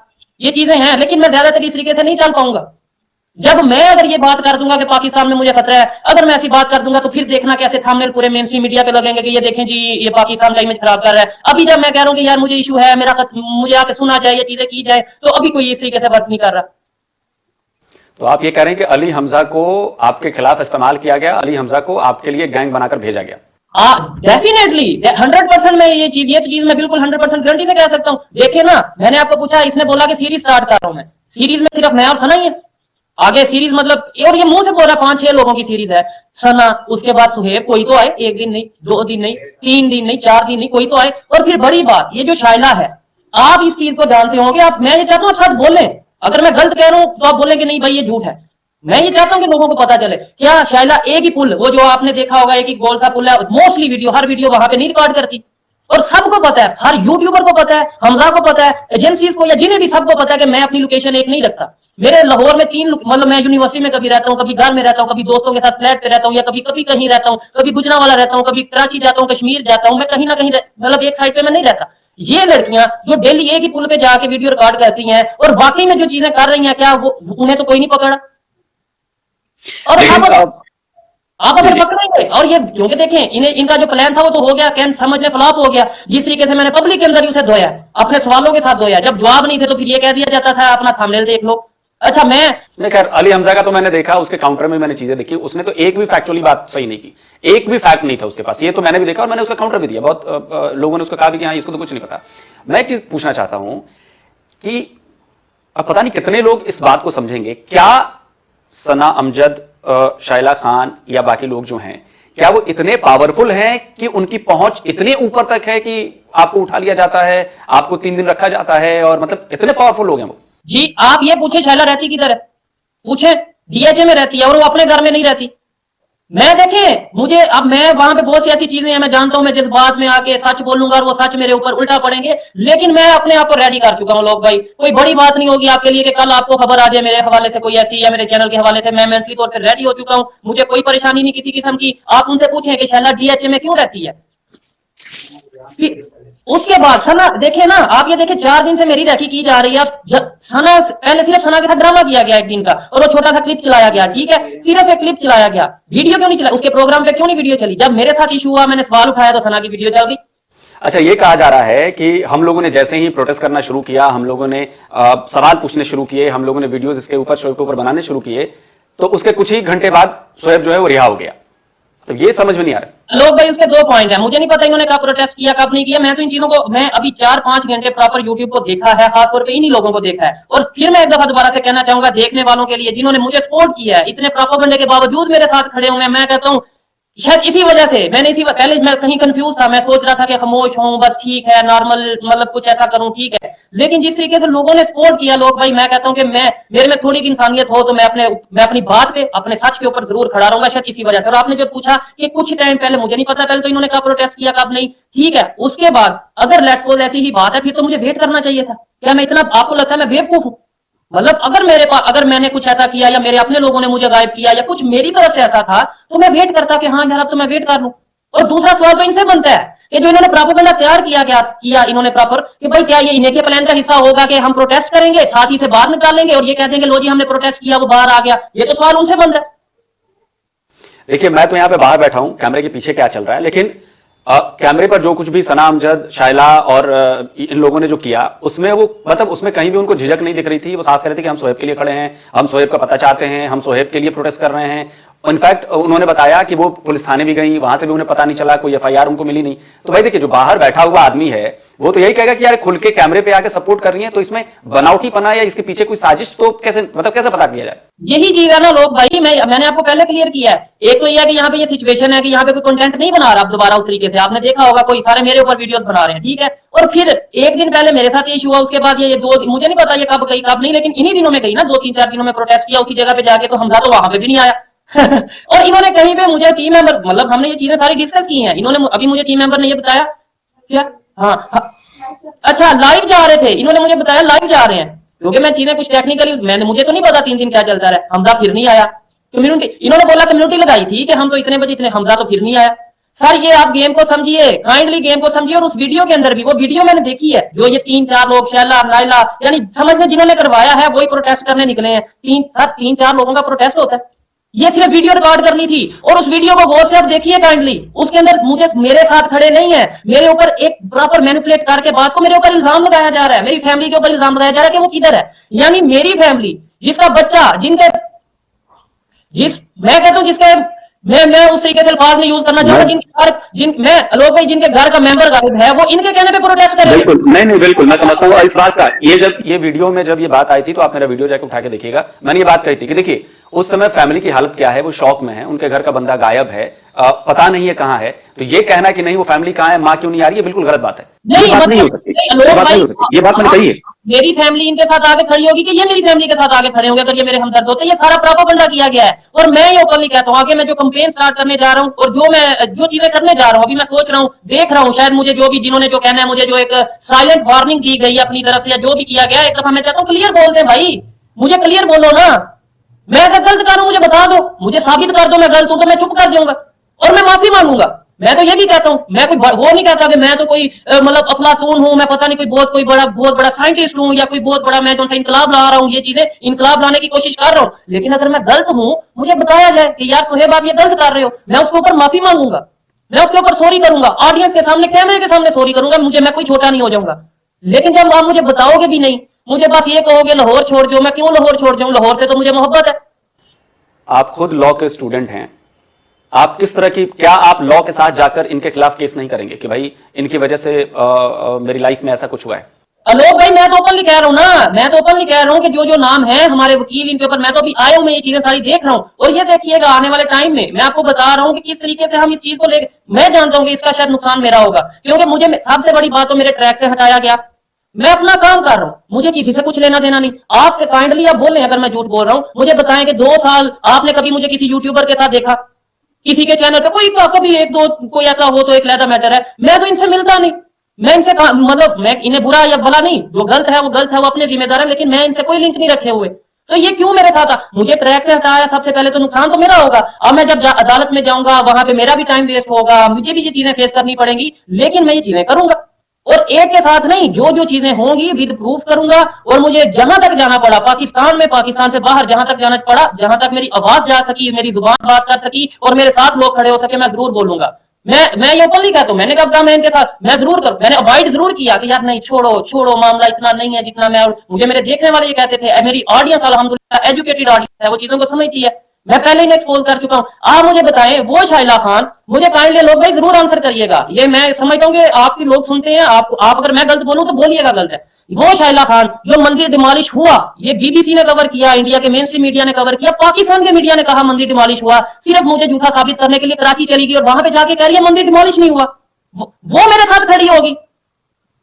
ये चीजें हैं। लेकिन मैं ज्यादातर इस तरीके से नहीं चल पाऊंगा। जब मैं अगर ये बात कर दूंगा कि पाकिस्तान में मुझे खतरा है, अगर मैं ऐसी बात कर दूंगा तो फिर देखना कैसे थंबनेल पूरे मेन स्ट्रीम मीडिया पे लगेंगे कि ये देखें जी ये पाकिस्तान का इमेज खराब कर रहा है। अभी जब मैं कह रहा हूं कि यार मुझे इशू है, मुझे आके सुना जाए, ये चीजें की जाए, तो अभी कोई इस तरीके से वर्क नहीं कर रहा। तो आप ये कह रहे हैं कि अली हमजा को आपके खिलाफ इस्तेमाल किया गया, अली हमजा को आपके लिए गैंग बनाकर भेजा गया? डेफिनेटली 100% मैं ये चीज मैं बिल्कुल 100% गारंटी से कह सकता हूं। देखिए ना, मैंने आपको पूछा, इसने बोला कि सीरीज स्टार्ट कर रहा हूं मैं, सीरीज में सिर्फ मैं और सना ही है आगे सीरीज, मतलब और ये मुंह से बोल रहा 5-6 लोगों की सीरीज है। सना, उसके बाद सुहेब, कोई तो आए, 1 दिन नहीं, 2 दिन नहीं, 3 दिन नहीं, 4 दिन नहीं, कोई तो आए। और फिर बड़ी बात, ये जो शाइला है, आप इस चीज को जानते होंगे, आप, मैं ये चाहता हूं आप सच बोलें। अगर मैं गलत कह रहा हूं तो आप बोलें कि नहीं भाई ये झूठ है। मैं ये चाहता हूं कि लोगों को पता चले, क्या शाइला एक ही पुल, वो जो आपने देखा होगा एक ही गोल सा पुल है, मोस्टली वीडियो, हर वीडियो वहां पे नहीं रिकॉर्ड करती। और सबको पता है, हर यूट्यूबर को पता है, हमजा को पता है, एजेंसीज को या जिन्हें भी, सबको पता है कि मैं अपनी लोकेशन एक नहीं रखता। मेरे लाहौर में 3, मतलब मैं यूनिवर्सिटी में कभी रहता हूं, कभी घर में रहता हूं, कभी दोस्तों के साथ फ्लैट पे रहता हूं, या कभी कभी कहीं रहता हूं, कभी गुजरांवाला रहता हूं, कभी कराची जाता हूं, कश्मीर जाता हूं, मैं कहीं ना कहीं, मतलब एक साइड पे मैं नहीं रहता। ये लड़कियां जो डेली एक ही पुल पे जाके वीडियो रिकॉर्ड करती हैं और वाकई में जो चीजें कर रही हैं, क्या वो, उन्हें तो कोई नहीं पकड़ा। और आप अगर पकड़ेंगे, और ये क्योंकि देखें इन्हें, इनका जो प्लान था वो तो हो गया, कैन समझ में फ्लॉप हो गया। जिस तरीके से मैंने पब्लिक के अंदर ही उसे धोया, अपने सवालों के साथ धोया, जब जवाब नहीं थे तो फिर ये कह दिया जाता था अपना थंबनेल देख लो। अच्छा, मैं खैर अली हमजा का तो मैंने देखा, उसके काउंटर में मैंने चीजें देखी, उसने तो एक भी फैक्चुअली बात सही नहीं की, एक भी फैक्ट नहीं था उसके पास, ये तो मैंने भी देखा और मैंने उसका काउंटर भी दिया। बहुत लोगों ने उसको कहा भी कि हाँ इसको तो कुछ नहीं पता। मैं एक चीज पूछना चाहता हूं कि अब पता नहीं कितने लोग इस बात को समझेंगे, क्या सना अमजद, शाइला खान या बाकी लोग जो हैं, क्या वो इतने पावरफुल हैं कि उनकी पहुंच इतने ऊपर तक है कि आपको उठा लिया जाता है, आपको 3 दिन रखा जाता है, और मतलब इतने पावरफुल लोग हैं वो? जी, आप ये पूछे शाइला रहती किधर है, पूछे डीएचए में रहती है, और वो अपने घर में नहीं रहती। मैं देखें, मुझे अब, मैं वहां पे बहुत सी ऐसी चीजें हैं, मैं जानता हूं मैं जिस बात में आके सच बोलूंगा और वो सच मेरे ऊपर उल्टा पड़ेंगे, लेकिन मैं अपने आप को रेडी कर चुका हूं लोग भाई। कोई बड़ी बात नहीं होगी आपके लिए कि कल आपको खबर आ जाए मेरे हवाले से कोई ऐसी, या मेरे चैनल के हवाले से। मैं मेंटली तौर पर रेडी हो चुका हूं, मुझे कोई परेशानी नहीं किसी किस्म की। आप उनसे पूछें कि शाइला डीएचए में क्यों रहती है। उसके बाद सना, देखे ना आप, ये देखे 4 दिन से मेरी रैकी की जा रही है। सना, पहले सिर्फ सना के साथ ड्रामा किया गया 1 दिन का, और वो छोटा सा क्लिप चलाया गया, ठीक है, सिर्फ एक क्लिप चलाया गया, वीडियो क्यों नहीं चला, उसके प्रोग्राम पे क्यों नहीं वीडियो चली। जब मेरे साथ इशू हुआ, मैंने सवाल उठाया तो सना की वीडियो चल गई। अच्छा, ये कहा जा रहा है कि हम लोगों ने जैसे ही प्रोटेस्ट करना शुरू किया, हम लोगों ने सवाल पूछने शुरू किए, हम लोगों ने वीडियोस इसके ऊपर, शोएब के ऊपर बनाने शुरू किए, तो उसके कुछ ही घंटे बाद शोएब जो है वो रिहा हो गया। तो ये समझ में नहीं आ रहा। लोग भाई, उसके 2 पॉइंट है, मुझे नहीं पता इन्होंने कब प्रोटेस्ट किया कब नहीं किया। मैं तो इन चीजों को, मैं अभी 4-5 घंटे प्रॉपर यूट्यूब को देखा है, खासतौर पे इन्हीं लोगों को देखा है। और फिर मैं एक दफा दोबारा से कहना चाहूंगा देखने वालों के लिए जिन्होंने मुझे सपोर्ट किया है, इतने प्रोपेगेंडे के बावजूद मेरे साथ खड़े हुए हैं, मैं कहता हूं शायद इसी वजह से मैंने, इसी पहले मैं कहीं कंफ्यूज था, मैं सोच रहा था कि खामोश हूं, बस ठीक है, नॉर्मल, मतलब कुछ ऐसा करूं, ठीक है। लेकिन जिस तरीके से लोगों ने सपोर्ट किया, लोग भाई, मैं कहता हूं कि मेरे में थोड़ी भी इंसानियत हो तो मैं अपनी बात पे, अपने सच के ऊपर जरूर खड़ा रहूंगा, शायद इसी वजह से। और आपने जो पूछा कि कुछ टाइम पहले, मुझे नहीं पता पहले तो इन्होंने कब प्रोटेस्ट किया कब नहीं, ठीक है। उसके बाद अगर लेट्स सपोज ऐसी ही बात है, फिर तो मुझे वेट करना चाहिए था। क्या मैं इतना, आपको लगता है मैं बेवकूफ हूं? मतलब अगर मेरे पास, अगर मैंने कुछ ऐसा किया या मेरे अपने लोगों ने मुझे गायब किया या कुछ मेरी तरफ से ऐसा था, तो मैं वेट करता कि हाँ यार अब तो मैं वेट कर लूं। और दूसरा सवाल तो इनसे बनता है कि जो इन्होंने प्रोपेगेंडा तैयार किया इन्होंने प्रॉपर, कि भाई क्या ये इन्हीं के प्लान का हिस्सा होगा कि हम प्रोटेस्ट करेंगे, साथ ही से बाहर निकालेंगे और ये कह देंगे लो जी हमने प्रोटेस्ट किया, वो बाहर आ गया। ये तो सवाल उनसे बनता है। देखिए, मैं तो यहां पे बाहर बैठा हूं, कैमरे के पीछे क्या चल रहा है, लेकिन कैमरे पर जो कुछ भी सना अमजद, शाइला और इन लोगों ने जो किया, उसमें वो, मतलब उसमें कहीं भी उनको झिझक नहीं दिख रही थी। वो साफ कह रहे थे कि हम शोएब के लिए खड़े हैं, हम शोएब का पता चाहते हैं, हम शोएब के लिए प्रोटेस्ट कर रहे हैं। इनफैक्ट उन्होंने बताया कि वो पुलिस थाने भी गई, वहां से भी उन्हें पता नहीं चला, कोई एफआईआर उनको मिली नहीं। तो भाई देखिए, जो बाहर बैठा हुआ आदमी है वो तो यही कहेगा कि यार खुल के कैमरे पे आके सपोर्ट कर रही है, तो इसमें बनावटी पना या इसके पीछे कोई साजिश तो कैसे, मतलब कैसे पता किया जाए? यही चीज है ना लोग भाई, मैंने आपको पहले क्लियर किया है। एक तो यह है कि यहाँ पे ये सिचुएशन है कि यहाँ पे कोई कंटेंट नहीं बना रहा अब दोबारा उस तरीके से, आपने देखा होगा कोई सारे मेरे ऊपर वीडियोस बना रहे हैं, ठीक है। और फिर 1 दिन पहले मेरे साथ ये इशू हुआ, उसके बाद ये 2, मुझे नहीं पता ये कब गई कब नहीं, लेकिन इन्हीं दिनों में गई ना, 2-3-4 दिनों में प्रोटेस्ट किया उसी जगह पे जाके, तो हमजा तो वहां पे भी नहीं आया। और इन्होंने कहीं पे मुझे टीम मेंबर, मतलब हमने ये चीजें सारी डिस्कस की हैं, इन्होंने अभी मुझे टीम मेंबर ने ये बताया क्या, हाँ, अच्छा लाइव जा रहे थे, इन्होंने मुझे बताया लाइव जा रहे हैं, क्योंकि मैं चीजें कुछ टेक्निकली मैंने, मुझे तो नहीं पता 3 दिन क्या चलता रहा, हमजा फिर नहीं आया, कम्युनिटी इन्होंने बोला कम्युनिटी लगाई थी कि हम तो इतने बजे इतने, हमजा तो फिर नहीं आया। सर ये आप गेम को समझिए, काइंडली गेम को समझिए, और उस वीडियो के अंदर भी, वो वीडियो मैंने देखी है, जो ये 3-4 लोग शैला नाइला यानी समझ में जिन्होंने करवाया है वही प्रोटेस्ट करने निकले हैं, 3-4 लोगों का प्रोटेस्ट होता है, ये सिर्फ वीडियो रिकॉर्ड करनी थी, और उस वीडियो को गौर से आप देखिए काइंडली, उसके अंदर मुझे मेरे साथ खड़े नहीं है, मेरे ऊपर एक प्रॉपर मैनिपुलेट करके बात को मेरे ऊपर इल्जाम लगाया जा रहा है, मेरी फैमिली के ऊपर इल्जाम लगाया जा रहा है कि वो किधर है, यानी मेरी फैमिली जिसका बच्चा जिनके मैं कहता हूं जिसके मैं उस तरीके से अल्फाज नहीं यूज करना चाहता, मैं आलोक भाई जिनके घर का मेंबर गायब है वो इनके कहने पे प्रोटेस्ट करेंगे। बिल्कुल नहीं बिल्कुल मैं समझता हूँ इस बात का। ये वीडियो में जब ये बात आई थी तो आप मेरा वीडियो जाकर उठा के देखिएगा, मैंने ये बात कही थी कि देखिए उस समय फैमिली की हालत क्या है, वो शौक में है, उनके घर का बंदा गायब है, पता नहीं है कहां है, तो ये कहना कि नहीं वो फैमिली कहां है, मां क्यों नहीं आ रही है, बिल्कुल गलत बात है। नहीं, बात नहीं हो सकती, ये बात मैंने कही है। मेरी फैमिली इनके साथ आगे खड़ी होगी कि ये मेरी फैमिली के साथ आगे खड़े होंगे अगर ये मेरे हमदर्द होते, ये सारा प्रोपेगेंडा किया गया है। और मैं ये ओपनली कहता हूँ, आगे मैं जो कंपेन स्टार्ट करने जा रहा हूँ और जो चीजें करने जा रहा हूँ, अभी मैं सोच रहा हूँ, देख रहा हूँ, शायद मुझे जो भी जिन्होंने जो कहना है, मुझे जो एक साइलेंट वार्निंग दी गई अपनी तरफ से या जो भी किया गया, एक दफा मैं चाहता हूँ क्लियर बोल दे भाई, मुझे क्लियर बोलो ना, मैं अगर गलत कर रहा हूं मुझे बता दो, मुझे साबित कर दो मैं गलत हूं तो मैं चुप कर जाऊंगा और मैं माफी मांगूंगा। मैं तो ये भी कहता हूं, मैं कोई वो नहीं कहता कि मैं तो कोई मतलब अफलातून हूं, मैं पता नहीं कोई बहुत बड़ा साइंटिस्ट हूं या कोई बहुत बड़ा मैं कौन सा इनकलाब ला रहा हूं, ये चीजें इनकलाब लाने की कोशिश कर रहा हूं, लेकिन अगर मैं गलत हूं मुझे बताया जाए कि यार सुहेब आप ये गलत कर रहे हो, मैं उसके ऊपर माफी मांगूंगा, मैं उसके ऊपर सॉरी करूंगा, ऑडियंस के सामने, कैमरे के सामने सॉरी करूंगा, मैं कोई छोटा नहीं हो जाऊंगा। लेकिन जब आप मुझे बताओगे भी नहीं, मुझे बस ये कहोगे लाहौर छोड़ जाओ, मैं क्यों लाहौर छोड़ जाऊं, लाहौर से तो मुझे मोहब्बत है। आप खुद लॉ के स्टूडेंट हैं, आप किस तरह की, क्या आप लॉ के साथ जाकर इनके खिलाफ केस नहीं करेंगे कि भाई इनकी वजह से मेरी लाइफ में ऐसा कुछ हुआ है? आलोक भाई मैं तो ओपनली कह रहा हूं ना, मैं तो ओपनली कह रहा हूं कि जो नाम है हमारे वकील इनके ऊपर, मैं तो अभी आया हूं, मैं ये चीजें सारी देख रहा हूं, और ये देखिएगा आने वाले टाइम में मैं आपको बता रहा हूं कि किस तरीके से हम इस चीज को ले, मैं जानता हूं कि इसका शायद नुकसान मेरा होगा, क्योंकि मुझे सबसे बड़ी बात तो मेरे ट्रैक से हटाया गया, मैं अपना काम कर रहा हूं, मुझे किसी से कुछ लेना देना नहीं। आप काइंडली आप बोल रहे हैं अगर मैं झूठ बोल रहा हूं, मुझे बताएं कि 2 साल आपने कभी मुझे किसी यूट्यूबर के साथ देखा, किसी के चैनल पे कोई कभी एक दो कोई ऐसा हो तो एक लहदा मैटर है, मैं तो इनसे मिलता नहीं, मैं इनसे मतलब मैं इन्हें बुरा या भला नहीं, जो गलत है वो अपने जिम्मेदार है, लेकिन मैं इनसे कोई लिंक नहीं रखे हुए, तो ये क्यों मेरे साथ मुझे ट्रैक से हटाया, सबसे पहले तो नुकसान तो मेरा होगा, अब मैं जब अदालत में जाऊंगा वहां पे मेरा भी टाइम वेस्ट होगा, मुझे भी ये चीजें फेस करनी पड़ेंगी, लेकिन मैं ये चीजें करूंगा और एक के साथ नहीं, जो चीजें होंगी विद प्रूफ करूंगा, और मुझे जहां तक जाना पड़ा पाकिस्तान में, पाकिस्तान से बाहर जहां तक जाना पड़ा, जहां तक मेरी आवाज जा सकी, मेरी जुबान बात कर सकी और मेरे साथ लोग खड़े हो सके, मैं जरूर बोलूंगा। मैं ये ओपनली कहता हूं, मैंने कब कहा मैं इनके साथ मैं जरूर करूं, मैंने अवॉइड जरूर किया कि यार नहीं छोड़ो मामला इतना नहीं है जितना मैं, मुझे मेरे देखने वाले ये कहते थे, मेरी ऑडियंस अल्हम्दुलिल्लाह एजुकेटेड ऑडियंस है, वो चीजों को समझती है, मैं पहले ही एक्सपोज कर चुका हूं। आप मुझे बताएं वो शाइला खान, मुझे काइंडली लोग भाई जरूर आंसर करिएगा, ये मैं समझता हूं कि आपके लोग सुनते हैं, आप अगर मैं गलत बोलूं तो बोलिएगा गलत है, वो शाइला खान जो मंदिर डिमोलिश हुआ, ये बीबीसी ने कवर किया, इंडिया के मेन स्ट्रीम मीडिया ने कवर किया, पाकिस्तान के मीडिया ने कहा मंदिर डिमोलिश हुआ, सिर्फ मुझे झूठा साबित करने के लिए कराची चली गई और वहां पे जाके कह रही है मंदिर डिमोलिश नहीं हुआ, वो मेरे साथ खड़ी होगी,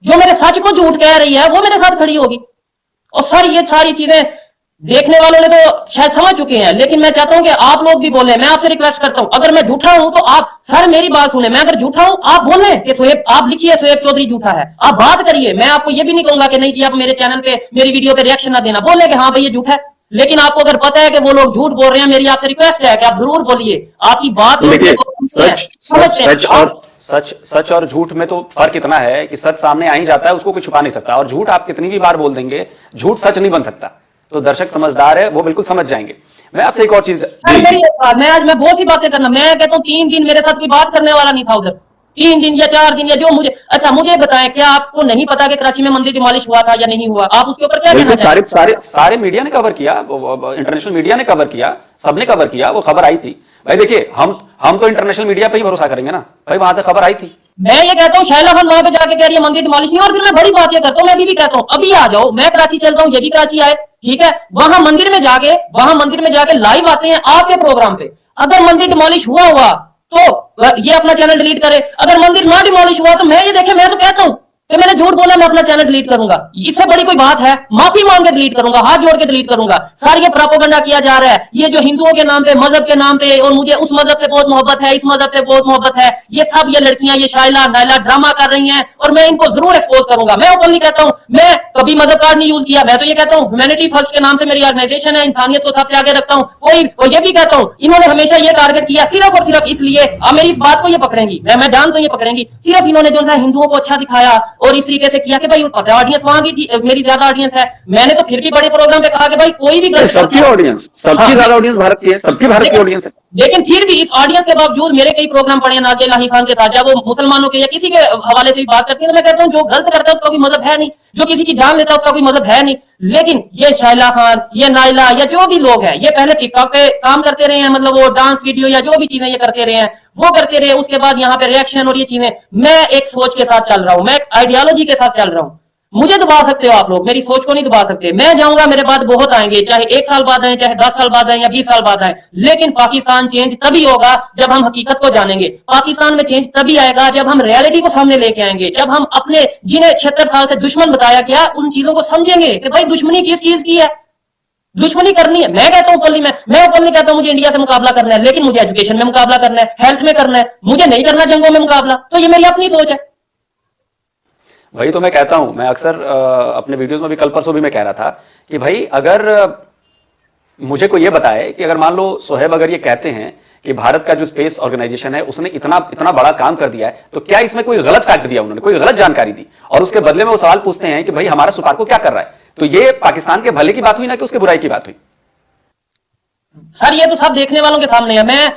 जो मेरे सच को झूठ कह रही है वो मेरे साथ खड़ी होगी। और सर ये सारी चीजें देखने वालों ने तो शायद समझ चुके हैं, लेकिन मैं चाहता हूं कि आप लोग भी बोले, मैं आपसे रिक्वेस्ट करता हूं, अगर मैं झूठा हूं तो आप सर मेरी बात सुने, मैं अगर झूठा हूं आप बोले कि सोहेब, आप लिखिए सोहेब चौधरी झूठा है, आप बात करिए, मैं आपको ये भी नहीं कहूंगा कि नहीं जी आप मेरे चैनल पे मेरी वीडियो पे रिएक्शन ना देना, बोले कि हाँ भाई ये झूठा है, लेकिन आपको अगर पता है कि वो लोग झूठ बोल रहे हैं, मेरी आपसे रिक्वेस्ट है कि आप जरूर बोलिए, आपकी बात सच और झूठ में तो फर्क इतना है कि सच सामने आ ही जाता है, उसको कोई छुपा नहीं सकता, और झूठ आप कितनी भी बार बोल देंगे, झूठ सच नहीं बन सकता। तो दर्शक समझदार है, वो बिल्कुल समझ जाएंगे। मैं आपसे एक और चीज, मैं बहुत सी बातें करना, मैं कहता हूँ 3 दिन मेरे साथ कोई बात करने वाला नहीं था उधर, 3 दिन या 4 दिन या जो मुझे, अच्छा मुझे बताएं क्या आपको नहीं पता कि कराची में मंदिर डिमोलिश हुआ था या नहीं हुआ, आप उसके ऊपर क्या कहना चाहते हैं? सारे मीडिया ने कवर किया, इंटरनेशनल मीडिया ने कवर किया, सबने कवर किया, वो खबर आई थी भाई। देखिए हम तो इंटरनेशनल मीडिया पे ही भरोसा करेंगे ना भाई, वहां से खबर आई थी। मैं ये कहता हूँ शाइला खान वहां पे जाके कह रही है मंदिर डिमोलिश नहीं, और फिर मैं बड़ी बात ये करता हूँ, मैं भी कहता हूँ अभी आ जाओ, मैं कराची चलता हूँ, ये भी कराची आए, ठीक है, वहां मंदिर में जाके लाइव आते हैं आपके प्रोग्राम पे, अगर मंदिर डिमोलिश हुआ तो ये अपना चैनल डिलीट करे, अगर मंदिर ना डिमोलिश हुआ तो मैं ये देखे, मैं तो कहता हूँ कि मैंने झूठ बोला, मैं अपना चैनल डिलीट करूंगा? इससे बड़ी कोई बात है? माफी मांग के डिलीट करूंगा, हाथ जोड़ के डिलीट करूंगा। सर ये प्रोपेगेंडा किया जा रहा है, ये जो हिंदुओं के नाम पे, मजहब के नाम पे, और मुझे उस मजहब से बहुत मोहब्बत है, इस मजहब से बहुत मोहब्बत है, ये सब ये लड़कियां, ये शाइला नाइला ड्रामा कर रही हैं, और मैं इनको जरूर एक्सपोज करूंगा। मैं ओपनली कहता हूं, मैं कभी मजहब कार्ड नहीं यूज किया। मैं तो ये कहता हूं ह्यूमैनिटी फर्स्ट के नाम से मेरी ऑर्गेनाइजेशन है, इंसानियत को सबसे आगे रखता हूं। कोई और ये भी कहता हूं, इन्होंने हमेशा ये टारगेट किया सिर्फ और सिर्फ इसलिए, अब मेरी इस बात को ये पकड़ेंगी, मैं जानता हूं ये पकड़ेंगी, सिर्फ इन्होंने जो है हिंदुओं को अच्छा दिखाया और इस तरीके से किया कि भाई पता है ऑडियंस वहां की मेरी ज्यादा ऑडियंस है। मैंने तो फिर भी बड़े प्रोग्राम पे कहा कि भाई कोई भी गलत सबकी ऑडियंस, सबकी ज्यादा ऑडियंस भारत की है, सबकी भारत की ऑडियंस है। लेकिन फिर भी इस ऑडियंस के बावजूद मेरे कई प्रोग्राम पड़े हैं नाजिया इलाही खान के साथ, जब वो मुसलमानों के या किसी के हवाले से भी बात करती है, तो मैं कहता हूं जो गलत करता है उसका कोई मजहब है नहीं, जो किसी की जान लेता है उसका कोई मजहब है नहीं। लेकिन ये शाइला खान, ये नाइला, या जो भी लोग हैं, ये पहले टिकटॉक पे काम करते रहे हैं, मतलब वो डांस वीडियो या जो भी चीजें ये करते रहे हैं वो करते रहे, उसके बाद यहाँ पे रिएक्शन और ये चीजें। मैं एक सोच के साथ चल रहा हूं, मैं एक आइडियोलॉजी के साथ चल रहा हूं। मुझे दबा सकते हो आप लोग, मेरी सोच को नहीं दबा सकते। मैं जाऊंगा, मेरे बाद बहुत आएंगे, चाहे 1 साल बाद आए, चाहे 10 साल बाद आए या 20 साल बाद आए, लेकिन पाकिस्तान चेंज तभी होगा जब हम हकीकत को जानेंगे। पाकिस्तान में चेंज तभी आएगा जब हम रियलिटी को सामने लेके आएंगे, जब हम अपने जिन्हें 76 साल से दुश्मन बताया गया उन चीजों को समझेंगे कि भाई दुश्मनी किस चीज की है, दुश्मनी करनी है। मैं कहता हूं ओपनली, मैं ओपनली कहता हूं मुझे इंडिया से मुकाबला करना है, लेकिन मुझे एजुकेशन में मुकाबला करना है, हेल्थ में करना है, मुझे नहीं करना जंगों में मुकाबला। तो ये मेरी अपनी सोच है। वही तो मैं कहता हूं, मैं अक्सर अपने वीडियोस में भी, कल परसों भी मैं कह रहा था कि भाई अगर मुझे कोई ये बताए कि अगर मान लो सोहेब अगर ये कहते हैं कि भारत का जो स्पेस ऑर्गेनाइजेशन है उसने इतना इतना बड़ा काम कर दिया है, तो क्या इसमें कोई गलत फैक्ट दिया, उन्होंने कोई गलत जानकारी दी, और उसके बदले में वो सवाल पूछते हैं कि भाई हमारा सुपार्को क्या कर रहा है? तो ये पाकिस्तान के भले की बात हुई ना कि उसके बुराई की बात हुई? सर ये तो सब देखने वालों के सामने है।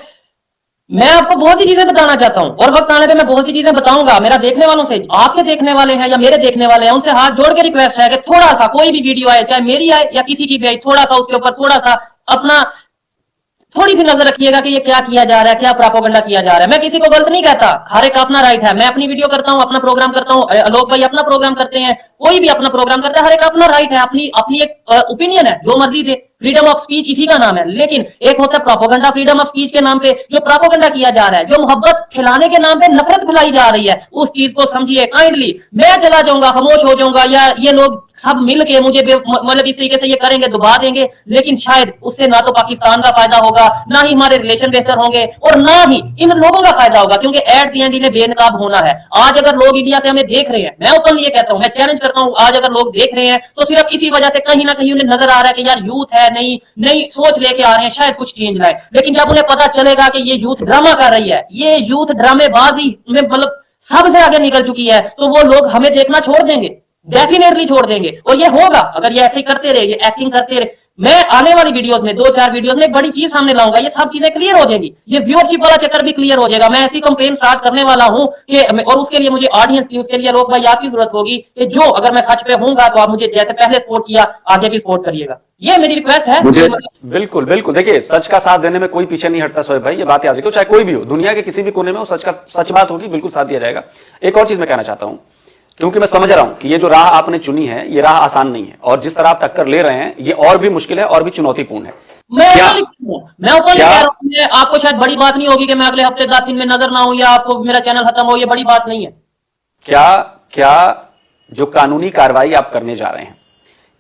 मैं आपको बहुत सी चीजें बताना चाहता हूं, और वक्त आने पे मैं बहुत सी चीजें बताऊंगा। मेरा देखने वालों से, आपके देखने वाले हैं या मेरे देखने वाले हैं, उनसे हाथ जोड़ के रिक्वेस्ट है कि थोड़ा सा कोई भी वीडियो आए, चाहे मेरी आए या किसी की भी आए, थोड़ा सा उसके ऊपर थोड़ा सा अपना थोड़ी सी नजर रखिएगा कि ये क्या किया जा रहा है, क्या प्रोपेगेंडा किया जा रहा है। मैं किसी को गलत नहीं कहता, हर एक का अपना राइट है। मैं अपनी वीडियो करता हूं, अपना प्रोग्राम करता हूं, आलोक भाई अपना प्रोग्राम करते हैं, कोई भी अपना प्रोग्राम करता है, हर एक का अपना राइट है, अपनी अपनी एक ओपिनियन है, जो मर्जी दे। फ्रीडम ऑफ स्पीच इसी का नाम है। लेकिन एक होता है प्रोपेगेंडा, फ्रीडम ऑफ स्पीच के नाम पे जो प्रोपेगेंडा किया जा रहा है, जो मोहब्बत खिलाने के नाम पे नफरत फैलाई जा रही है, उस चीज को समझिए काइंडली। मैं चला जाऊंगा, खामोश हो जाऊंगा, या ये लोग सब मिल के मुझे मतलब इस तरीके से ये करेंगे, दबा देंगे, लेकिन शायद उससे ना तो पाकिस्तान का फायदा होगा, ना ही हमारे रिलेशन बेहतर होंगे, और ना ही इन लोगों का फायदा होगा, क्योंकि एट द एंड इन्हें बेनकाब होना है। आज अगर लोग इंडिया से हमें देख रहे हैं, मैं ओपनली ये कहता हूं, मैं चैलेंज करता हूं, आज अगर लोग देख रहे हैं तो सिर्फ इसी वजह से कहीं ना कहीं उन्हें नजर आ रहा है कि यार यूथ है, नई सोच लेके आ रहे हैं, शायद कुछ चेंज लाए। लेकिन जब उन्हें पता चलेगा कि ये यूथ ड्रामा कर रही है, ये यूथ ड्रामेबाजी में मतलब सबसे आगे निकल चुकी है, तो वो लोग हमें देखना छोड़ देंगे, डेफिनेटली छोड़ देंगे। और ये होगा अगर ये ऐसे करते रहे, ये एक्टिंग करते रहे। मैं आने वाली वीडियोस में 2-4 वीडियोस में एक बड़ी चीज सामने लाऊंगा, ये सब चीजें क्लियर हो जाएंगी, ये व्यूअरशिप वाला चक्कर भी क्लियर हो जाएगा। मैं ऐसी कंपेन स्टार्ट करने वाला हूं कि, और उसके लिए मुझे ऑडियंस की, उसके लिए लोग भाई आपकी जरूरत होगी कि जो अगर मैं सच पे हूंगा तो आप मुझे जैसे पहले सपोर्ट किया आगे भी सपोर्ट करिएगा। ये मेरी रिक्वेस्ट है। बिल्कुल बिल्कुल, देखिए सच का साथ देने में कोई पीछे नहीं हटता सोहेब भाई, ये बात याद रखिए, चाहे कोई भी हो, दुनिया के किसी भी कोने में हो, सच बात होगी, बिल्कुल साथ दिया जाएगा। एक और चीज मैं कहना चाहता हूं, क्योंकि मैं समझ रहा हूं कि ये जो राह आपने चुनी है ये राह आसान नहीं है, और जिस तरह आप टक्कर ले रहे हैं ये और भी मुश्किल है और भी चुनौतीपूर्ण है। मैं ऊपर कह रहा हूं, आपको शायद बड़ी बात नहीं होगी कि मैं अगले हफ्ते 10 दिन में नजर ना हूं या आपको मेरा चैनल खत्म हो, ये बड़ी बात नहीं है। क्या जो कानूनी कार्रवाई आप करने जा रहे हैं,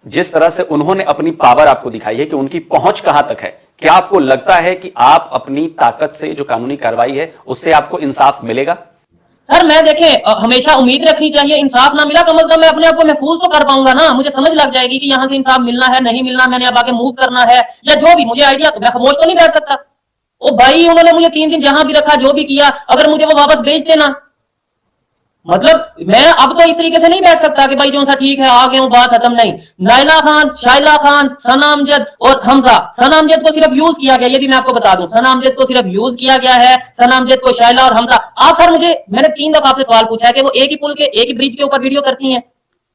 जिस तरह से उन्होंने अपनी पावर आपको दिखाई है कि उनकी पहुंच कहां तक है, क्या आपको लगता है कि आप अपनी ताकत से जो कानूनी कार्रवाई है उससे आपको इंसाफ मिलेगा? सर मैं देखें, हमेशा उम्मीद रखनी चाहिए। इंसाफ ना मिला, कम से कम मैं अपने आप को महफूज तो कर पाऊंगा ना, मुझे समझ लग जाएगी कि यहां से इंसाफ मिलना है, नहीं मिलना, मैंने अब आगे मूव करना है, या जो भी मुझे आइडिया, मैं खामोश तो नहीं बैठ सकता। ओ भाई उन्होंने मुझे 3 दिन जहां भी रखा, जो भी किया, अगर मुझे वो वापस भेज देना, मतलब मैं अब तो इस तरीके से नहीं बैठ सकता कि भाई जो सा ठीक है आ गए हूं, बात खत्म। नहीं, नाइला खान, शाइला खान, सना अमजद और हमजा, सना अमजद को सिर्फ यूज किया गया, ये भी मैं आपको बता दूं, सना अमजद को सिर्फ यूज किया गया है। सना अमजद को शाइला और हमजा, आप सर मैंने 3 दफा आपसे सवाल पूछा है कि वो एक ही पुल के, एक ही ब्रिज के ऊपर वीडियो करती हैं,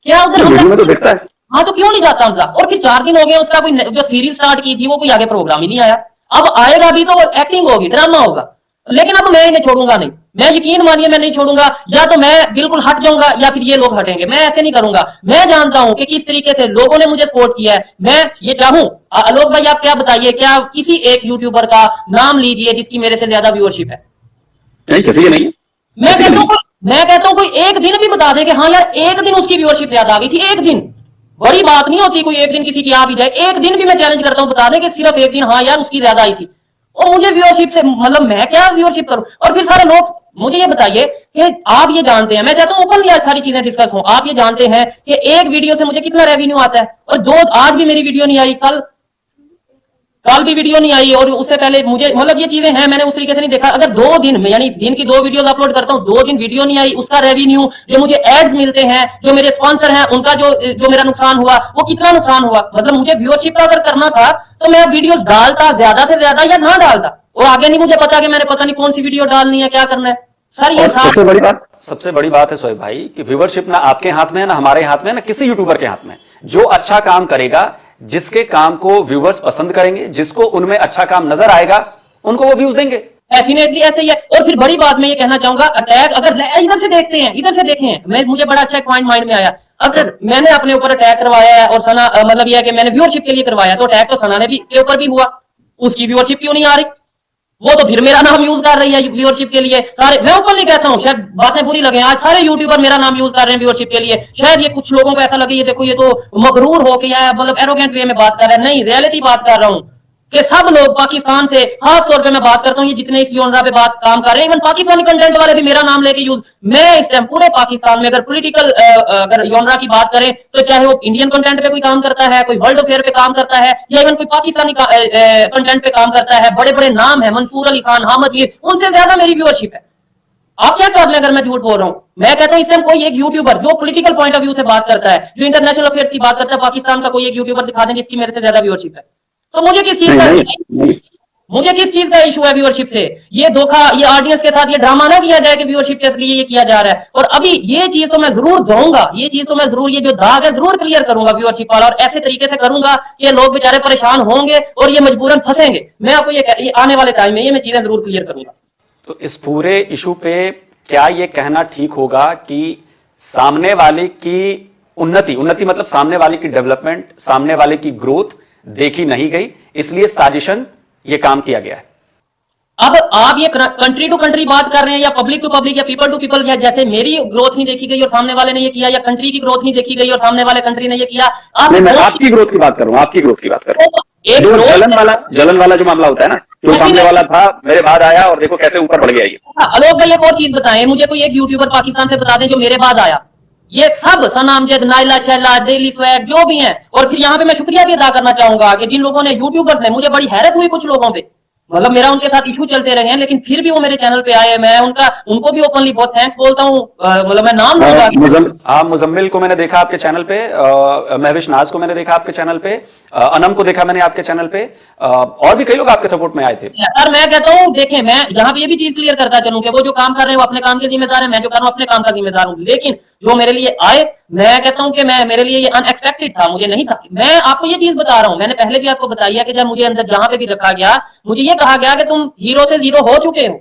क्या उधर हमजा तो देखता है? हाँ, तो क्यों नहीं जाता हमजा? और फिर 4 दिन हो गए, उसका कोई जो सीरीज स्टार्ट की थी वो कोई आगे प्रोग्राम ही नहीं आया। अब आएगा भी तो एक्टिंग होगी, ड्रामा होगा, लेकिन अब मैं इन्हें छोड़ूंगा नहीं, मैं यकीन मानिए मैं नहीं छोड़ूंगा। या तो मैं बिल्कुल हट जाऊंगा या फिर ये लोग हटेंगे, मैं ऐसे नहीं करूंगा। मैं जानता हूं कि किस तरीके से लोगों ने मुझे सपोर्ट किया है। मैं ये चाहूं, आलोक भाई आप क्या बताइए, क्या किसी एक यूट्यूबर का नाम लीजिए जिसकी मेरे से ज्यादा व्यूअरशिप है? नहीं, किसी की नहीं। मैं कहता हूं मैं कहता हूं कोई एक दिन भी बता दे कि हाँ यार एक दिन उसकी व्यूअरशिप ज्यादा आ गई थी, एक दिन, बड़ी बात नहीं होती कोई एक दिन किसी की आ भी जाए, एक दिन भी मैं चैलेंज करता हूं बता दे कि सिर्फ एक दिन हाँ यार उसकी ज्यादा आई थी, और मुझे व्यूअरशिप से मतलब मैं क्या व्यूअरशिप करूं। और फिर सारे लोग मुझे ये बताइए कि आप ये जानते हैं, मैं चाहता हूं ओपनली आज सारी चीजें डिस्कस हो, आप ये जानते हैं कि एक वीडियो से मुझे कितना रेवेन्यू आता है, और दो आज भी मेरी वीडियो नहीं आई, कल भी वीडियो नहीं आई, और उससे पहले मुझे मतलब ये चीजें हैं, मैंने उस तरीके से नहीं देखा। अगर 2 दिन में यानी दिन की 2 वीडियोस अपलोड करता हूं, 2 दिन वीडियो नहीं आई, उसका रेवेन्यू, जो मुझे एड्स मिलते हैं, जो मेरे स्पॉन्सर हैं उनका जो मेरा नुकसान हुआ वो कितना नुकसान हुआ। मतलब मुझे व्यूअरशिप का अगर करना था तो मैं वीडियोस डालता ज्यादा से ज्यादा या ना डालता, और आगे नहीं मुझे पता कि मैंने पता नहीं कौन सी वीडियो डालनी है, क्या करना है सर। ये सबसे बड़ी बात है सोहेब भाई कि व्यूअरशिप ना आपके हाथ में है, ना हमारे हाथ में है, ना किसी यूट्यूबर के हाथ में। जो अच्छा काम करेगा, जिसके काम को व्यूअर्स पसंद करेंगे, जिसको उनमें अच्छा काम नजर आएगा, उनको वो व्यूज देंगे। डेफिनेटली ऐसे ही है। और फिर बड़ी बात मैं ये कहना चाहूंगा, अटैक अगर इधर से देखते हैं, इधर से देखें, मुझे बड़ा अच्छा एक पॉइंट माइंड में आया, अगर मैंने अपने ऊपर अटैक करवाया है और सना मतलब यह है कि मैंने व्यूअरशिप के लिए करवाया, तो अटैक तो सना ने भी के ऊपर भी हुआ, उसकी व्यूअरशिप क्यों नहीं आ रही? वो तो फिर मेरा नाम यूज कर रही है व्यूअरशिप के लिए। सारे मैं ओपनली कहता हूं, शायद बातें बुरी लगे, आज सारे यूट्यूबर मेरा नाम यूज कर रहे हैं व्यूअरशिप के लिए। शायद ये कुछ लोगों को ऐसा लगे ये देखो ये तो मगरूर हो गया है, मतलब एरोगेंट वे में बात कर रहा है। नहीं, रियलिटी बात कर रहा हूं कि सब लोग पाकिस्तान से, खास तौर पे मैं बात करता हूं, ये जितने इस योनरा पे बात काम कर रहे हैं, इवन पाकिस्तानी कंटेंट वाले भी मेरा नाम लेके यूज। मैं इस टाइम पूरे पाकिस्तान में अगर पॉलिटिकल अगर योनरा की बात करें तो चाहे वो इंडियन कंटेंट पे कोई काम करता है, कोई वर्ल्ड अफेयर पे काम करता है, या इवन कोई पाकिस्तानी कंटेंट पे काम करता है, बड़े बड़े नाम है, मंसूर अली खान, हामिद मीर, उनसे ज्यादा मेरी व्यूअरशिप है। आप चेक कर लें अगर मैं झूठ बोल रहा हूं। मैं कहता हूं इस टाइम कोई एक यूट्यूबर जो पॉलिटिकल पॉइंट ऑफ व्यू से बात करता है, जो इंटरनेशनल अफेयर्स की बात करता है, पाकिस्तान का कोई एक यूट्यूबर दिखा दें जिसकी मेरे से ज्यादा व्यूअरशिप है, तो मुझे किस चीज का इशू है व्यूअरशिप से? ये धोखा, ये ऑडियंस के साथ ये ड्रामा ना किया जाए कि व्यूअरशिप के लिए ये किया जा रहा है। और अभी ये चीज तो मैं जरूर दूंगा, ये चीज तो मैं जरूर, ये जो दाग है जरूर क्लियर करूंगा व्यूअरशिप वाला, और ऐसे तरीके से करूंगा कि लोग बेचारे परेशान होंगे और ये मजबूरन फंसेंगे। मैं आपको ये आने वाले टाइम में ये मैं चीजें जरूर क्लियर करूंगा। तो इस पूरे इशू पे क्या ये कहना ठीक होगा कि सामने वाले की उन्नति मतलब सामने वाले की डेवलपमेंट, सामने वाले की ग्रोथ देखी नहीं गई, इसलिए साजिशन ये काम किया गया है? अब आप ये कंट्री टू कंट्री बात कर रहे हैं या पब्लिक टू पब्लिक या पीपल टू पीपल, या जैसे मेरी ग्रोथ नहीं देखी गई और सामने वाले ने ये किया, या कंट्री की ग्रोथ नहीं देखी गई और सामने वाले कंट्री ने ये किया? आप मैं आपकी ग्रोथ की बात करूं, आपकी ग्रोथ की बात करूं। एक जलन वाला जो मामला होता है ना, जो सामने वाला था मेरे बाद आया और देखो कैसे ऊपर बढ़ गया ये। आलोक भाई एक और चीज बताएं मुझे, कोई एक यूट्यूबर पाकिस्तान से बता दें जो मेरे बाद आया। ये सब सना अमजद, नाइला शैला, डेली स्वैग जो भी हैं। और फिर यहाँ पे मैं शुक्रिया भी अदा करना चाहूंगा कि जिन लोगों ने, यूट्यूबर्स ने, मुझे बड़ी हैरत हुई कुछ लोगों पे, मतलब मेरा उनके साथ इशू चलते रहे हैं लेकिन फिर भी वो मेरे चैनल पे आए। मैं उनको भी ओपनली बहुत थैंक्स बोलता हूँ। मतलब मैं नाम लूंगा। मुजम्मिल को मैंने देखा आपके चैनल पे, महविश नाज को मैंने देखा आपके चैनल पे, अनम को देखा मैंने आपके चैनल पे, और भी कई लोग आपके सपोर्ट में आए थे। सर मैं कहता हूँ देखें, मैं यहाँ पे ये भी चीज क्लियर करता चलूं कि वो जो काम कर रहे हैं वो अपने काम के जिम्मेदार है, मैं जो कर रहा हूँ अपने काम का जिम्मेदार हूँ। लेकिन जो मेरे लिए आए, मैं कहता हूँ कि मेरे लिए ये अनएक्सपेक्टेड था, मुझे नहीं था। मैं आपको ये चीज बता रहा हूँ, मैंने पहले भी आपको बताई है कि जब मुझे अंदर जहां पे भी रखा गया, मुझे ये कहा गया कि तुम हीरो से जीरो हो चुके हो।